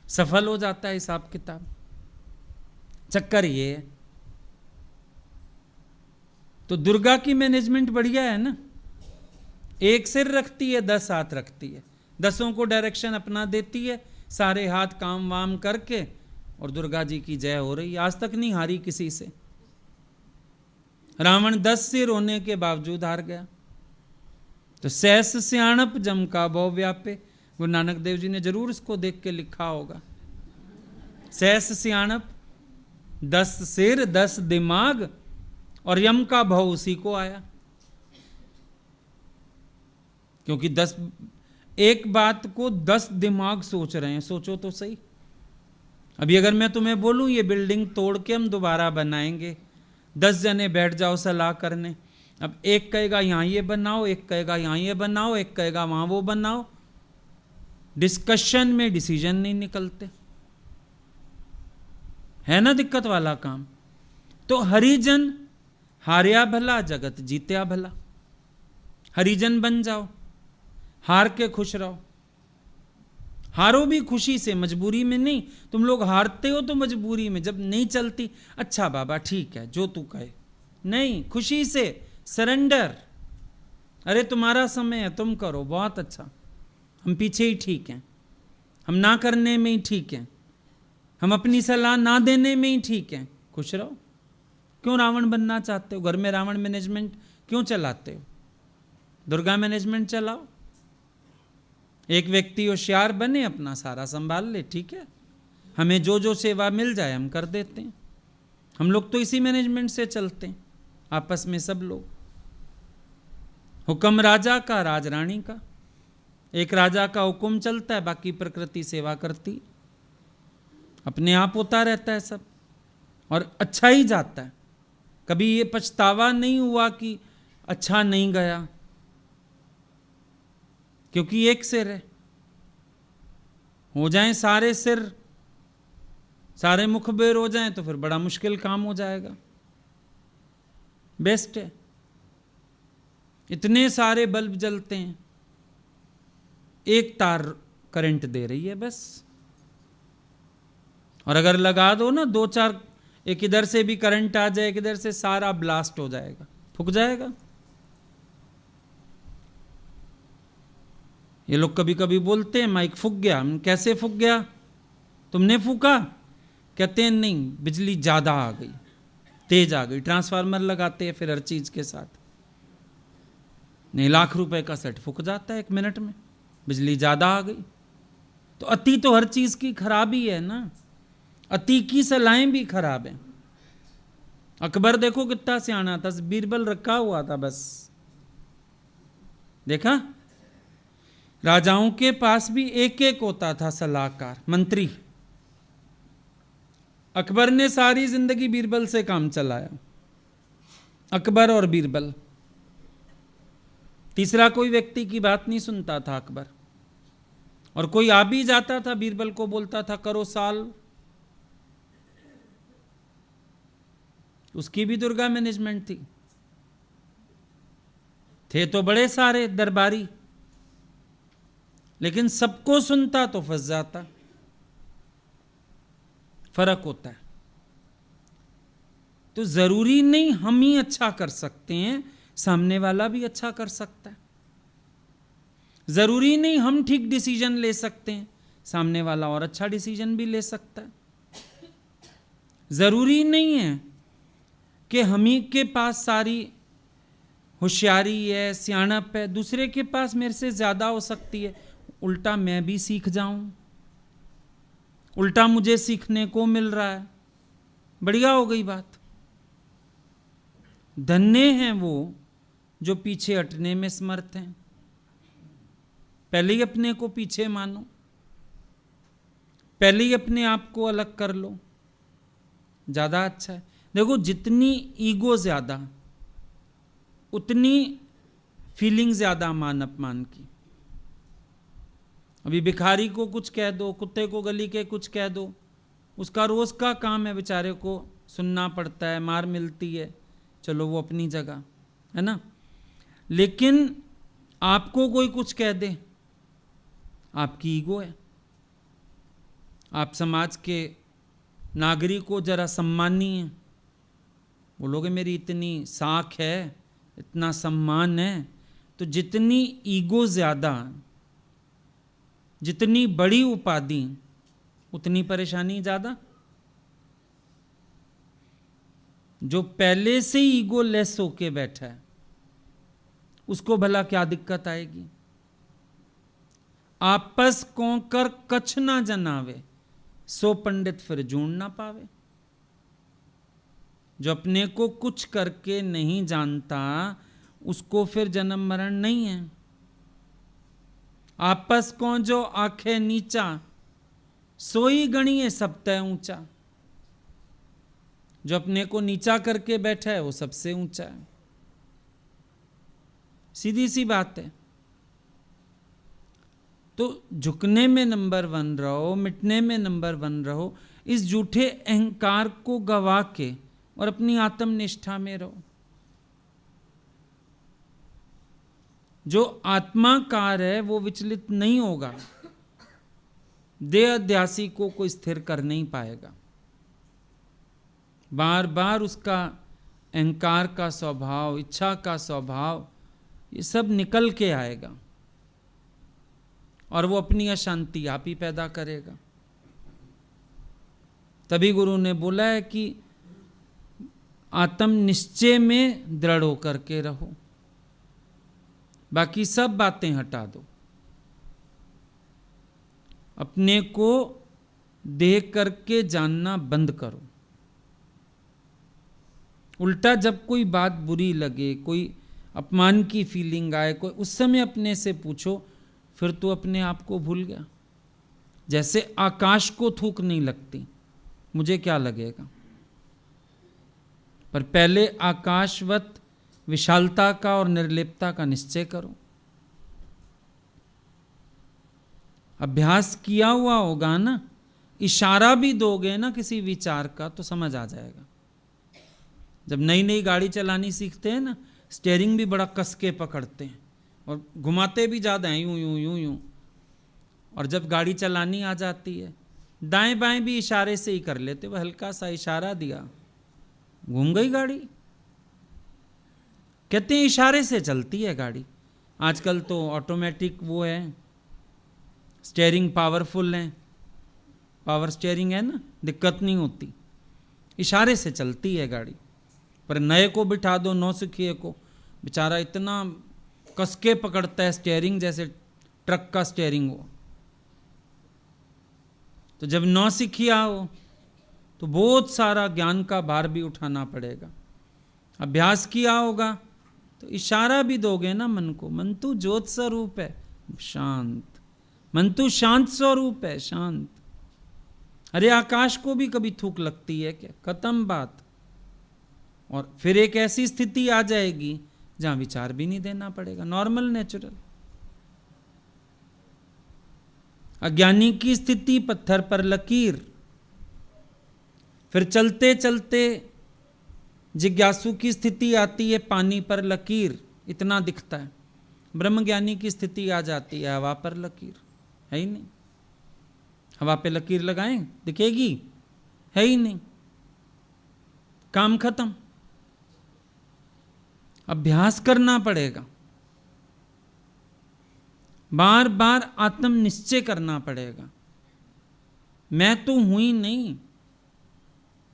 सफल हो जाता है हिसाब किताब। चक्कर ये है। तो दुर्गा की मैनेजमेंट बढ़िया है ना, एक सिर रखती है, 10 हाथ रखती है, 10 को डायरेक्शन अपना देती है, सारे हाथ काम वाम करके, और दुर्गा जी की जय हो रही। आज तक नहीं हारी किसी से। रावण 10 सिर होने के बावजूद हार गया। तो सहस सियाणप जम का बहु व्यापे, गुरु नानक देव जी ने जरूर इसको देख के लिखा होगा। सहस सियाणप, 10 सिर 10 दिमाग, और यम का भव उसी को आया। क्योंकि 10 एक बात को 10 दिमाग सोच रहे हैं। सोचो तो सही। अभी अगर मैं तुम्हें बोलूं ये बिल्डिंग तोड़ के हम दोबारा बनाएंगे, 10 जने बैठ जाओ सलाह करने। अब एक कहेगा यहां ये बनाओ, एक कहेगा यहां ये बनाओ, एक कहेगा वहां वो बनाओ। डिस्कशन में डिसीजन नहीं निकलते, है ना दिक्कत वाला काम। तो हरिजन हार्या भला, जगत जीत्या भला। हरिजन बन जाओ, हार के खुश रहो। हारो भी खुशी से, मजबूरी में नहीं। तुम लोग हारते हो तो मजबूरी में, जब नहीं चलती, अच्छा बाबा ठीक है जो तू कहे, नहीं, खुशी से, सरेंडर। अरे तुम्हारा समय है, तुम करो, बहुत अच्छा, हम पीछे ही ठीक हैं, हम ना करने में ही ठीक हैं, हम अपनी सलाह ना देने में ही ठीक हैं, खुश रहो। क्यों रावण बनना चाहते हो? घर में रावण मैनेजमेंट क्यों चलाते हो? दुर्गा मैनेजमेंट चलाओ। एक व्यक्ति होशियार बने, अपना सारा संभाल ले, ठीक है, हमें जो जो सेवा मिल जाए हम कर देते हैं। हम लोग तो इसी मैनेजमेंट से चलते हैं, आपस में सब लोग। हुक्म राजा का, राज रानी का। एक राजा का हुक्म चलता है, बाकी प्रकृति सेवा करती, अपने आप होता रहता है सब, और अच्छा ही जाता है। कभी ये पछतावा नहीं हुआ कि अच्छा नहीं गया, क्योंकि एक सिर है। हो जाएं सारे सिर, सारे मुखबिर हो जाएं तो फिर बड़ा मुश्किल काम हो जाएगा। बेस्ट है। इतने सारे बल्ब जलते हैं, एक तार करंट दे रही है बस। और अगर लगा दो ना 2-4, एक इधर से भी करंट आ जाए, एक इधर से, सारा ब्लास्ट हो जाएगा, फूक जाएगा। ये लोग कभी कभी बोलते हैं माइक फूक गया। कैसे फूक गया? तुमने फूका? कहते हैं नहीं, बिजली ज्यादा आ गई, तेज आ गई। ट्रांसफार्मर लगाते हैं फिर हर चीज के साथ, नहीं, लाख रुपए का सेट फूक जाता है 1 मिनट में, बिजली ज्यादा आ गई। तो अति तो हर चीज की खराबी है ना, अति की सलाहें भी खराब हैं। अकबर देखो कितना सियाना था, बीरबल रखा हुआ था बस, देखा? राजाओं के पास भी एक एक होता था सलाहकार, मंत्री। अकबर ने सारी जिंदगी बीरबल से काम चलाया, अकबर और बीरबल। तीसरा कोई व्यक्ति की बात नहीं सुनता था अकबर। और कोई आ भी जाता था, बीरबल को बोलता था करो साल, उसकी भी दुर्गा मैनेजमेंट थी। थे तो बड़े सारे दरबारी, लेकिन सबको सुनता तो फंस जाता। फर्क होता है। तो जरूरी नहीं हम ही अच्छा कर सकते हैं, सामने वाला भी अच्छा कर सकता है। जरूरी नहीं हम ठीक डिसीजन ले सकते हैं, सामने वाला और अच्छा डिसीजन भी ले सकता है। जरूरी नहीं है कि हम ही के पास सारी होशियारी है, सियाणप है, दूसरे के पास मेरे से ज्यादा हो सकती है। उल्टा मैं भी सीख जाऊं, उल्टा मुझे सीखने को मिल रहा है, बढ़िया हो गई बात। धन्य हैं वो जो पीछे हटने में समर्थ हैं। पहले ही अपने को पीछे मानो, पहले ही अपने आप को अलग कर लो, ज्यादा अच्छा है। देखो, जितनी ईगो ज्यादा उतनी फीलिंग ज्यादा मान अपमान की। अभी भिखारी को कुछ कह दो, कुत्ते को गली के कुछ कह दो, उसका रोज का काम है, बेचारे को सुनना पड़ता है, मार मिलती है, चलो वो अपनी जगह है ना। लेकिन आपको कोई कुछ कह दे, आपकी ईगो है। आप समाज के नागरिक को जरा सम्मानीय, बोलोगे मेरी इतनी साख है, इतना सम्मान है, तो जितनी ईगो ज्यादा, जितनी बड़ी उपाधि, उतनी परेशानी ज्यादा। जो पहले से ही ईगो लेस होके बैठा है, उसको भला क्या दिक्कत आएगी। आपस को कर कछ ना जनावे, सो पंडित फिर जून ना पावे। जो अपने को कुछ करके नहीं जानता, उसको फिर जन्म मरण नहीं है। आपस को जो आंखें नीचा, सोई गणिए सब तय ऊंचा। जो अपने को नीचा करके बैठा है वो सबसे ऊंचा है। सीधी सी बात है। तो झुकने में नंबर 1 रहो, मिटने में नंबर 1 रहो। इस झूठे अहंकार को गवा के और अपनी आत्मनिष्ठा में रहो। जो आत्माकार है वो विचलित नहीं होगा। देह अध्यासी को कोई स्थिर कर नहीं पाएगा। बार बार उसका अहंकार का स्वभाव, इच्छा का स्वभाव, ये सब निकल के आएगा और वो अपनी अशांति आप ही पैदा करेगा। तभी गुरु ने बोला है कि आत्म निश्चय में दृढ़ होकर के रहो, बाकी सब बातें हटा दो। अपने को देख करके जानना बंद करो। उल्टा जब कोई बात बुरी लगे, कोई अपमान की फीलिंग आए, कोई उस समय अपने से पूछो, फिर तो अपने आप को भूल गया। जैसे आकाश को थूक नहीं लगती, मुझे क्या लगेगा। पर पहले आकाशवत विशालता का और निर्लिप्तता का निश्चय करो। अभ्यास किया हुआ होगा ना, इशारा भी दोगे ना किसी विचार का तो समझ आ जाएगा। जब नई नई गाड़ी चलानी सीखते हैं ना, स्टीयरिंग भी बड़ा कस के पकड़ते हैं और घुमाते भी ज़्यादा हैं, यूं यूं यूं यूं। और जब गाड़ी चलानी आ जाती है, दाएं बाएं भी इशारे से ही कर लेते। वह हल्का सा इशारा दिया, घूम गई गाड़ी। कहते हैं इशारे से चलती है गाड़ी। आजकल तो ऑटोमेटिक वो है, स्टीयरिंग पावरफुल है, पावर स्टीयरिंग है ना, दिक्कत नहीं होती, इशारे से चलती है गाड़ी। पर नए को बिठा दो, नौसिखिए को, बेचारा इतना कसके पकड़ता है स्टीयरिंग जैसे ट्रक का स्टीयरिंग हो। तो जब नौसिखिया हो तो बहुत सारा ज्ञान का भार भी उठाना पड़ेगा। अभ्यास किया होगा तो इशारा भी दोगे ना मन को, मन तू ज्योत स्वरूप है शांत, मन तू शांत स्वरूप है शांत। अरे आकाश को भी कभी थूक लगती है क्या? खत्म बात। और फिर एक ऐसी स्थिति आ जाएगी जहां विचार भी नहीं देना पड़ेगा, नॉर्मल नेचुरल। अज्ञानी की स्थिति पत्थर पर लकीर, फिर चलते चलते जिज्ञासु की स्थिति आती है पानी पर लकीर, इतना दिखता है। ब्रह्मज्ञानी की स्थिति आ जाती है हवा पर लकीर, है ही नहीं। हवा पे लकीर लगाएं दिखेगी, है ही नहीं, काम खत्म। अभ्यास करना पड़ेगा, बार बार आत्म निश्चय करना पड़ेगा। मैं तो हूं ही नहीं।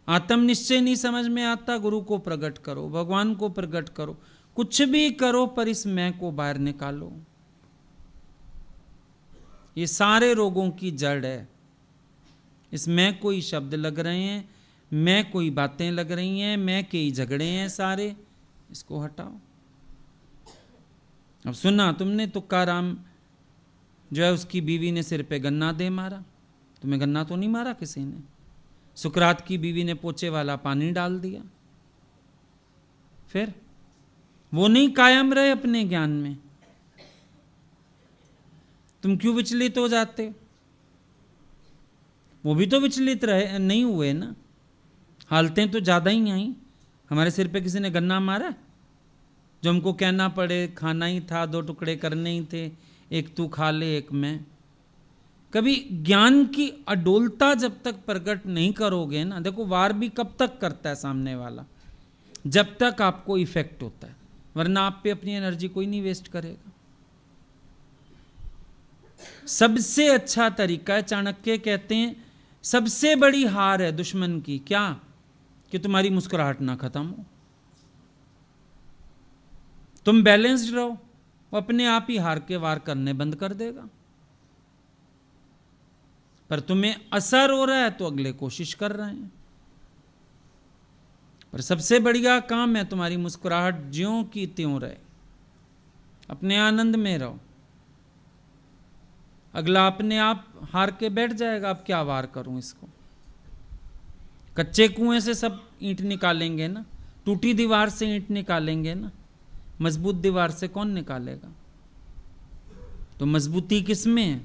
आत्म निश्चय नहीं समझ में आता, गुरु को प्रकट करो, भगवान को प्रकट करो, कुछ भी करो, पर इस मैं को बाहर निकालो। ये सारे रोगों की जड़ है। इस मैं कोई शब्द लग रहे हैं, मैं कोई बातें लग रही हैं, मैं के ही झगड़े हैं सारे, इसको हटाओ। अब सुना तुमने तुकाराम जो है उसकी बीवी ने सिर पे गन्ना दे मारा, तुम्हें गन्ना तो नहीं मारा किसी ने। सुकरात की बीवी ने पोछे वाला पानी डाल दिया, फिर वो नहीं कायम रहे अपने ज्ञान में, तुम क्यों विचलित हो जाते हो? वो भी तो विचलित रहे नहीं हुए ना, हालतें तो ज़्यादा ही आई। हमारे सिर पे किसी ने गन्ना मारा जो हमको कहना पड़े खाना ही था, 2 टुकड़े करने ही थे, एक तू खा ले एक मैं। कभी ज्ञान की अडोलता जब तक प्रकट नहीं करोगे ना, देखो वार भी कब तक करता है सामने वाला, जब तक आपको इफेक्ट होता है, वरना आप पे अपनी एनर्जी कोई नहीं वेस्ट करेगा। सबसे अच्छा तरीका है, चाणक्य कहते हैं सबसे बड़ी हार है दुश्मन की क्या, कि तुम्हारी मुस्कुराहट ना खत्म हो। तुम बैलेंस्ड रहो, वो अपने आप ही हार के वार करने बंद कर देगा। पर तुम्हें असर हो रहा है तो अगले कोशिश कर रहे हैं। पर सबसे बढ़िया काम है तुम्हारी मुस्कुराहट ज्यों की त्यों रहे, अपने आनंद में रहो। अगला अपने आप हार के बैठ जाएगा, अब क्या वार करूं इसको। कच्चे कुएं से सब ईंट निकालेंगे ना, टूटी दीवार से ईंट निकालेंगे ना, मजबूत दीवार से कौन निकालेगा। तो मजबूती किस में है?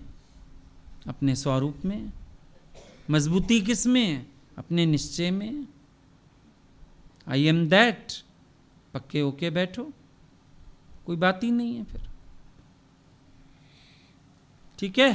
अपने स्वरूप में। मजबूती किस में है? अपने निश्चय में। आई एम दैट, पक्के होके बैठो, कोई बात ही नहीं है फिर। ठीक है।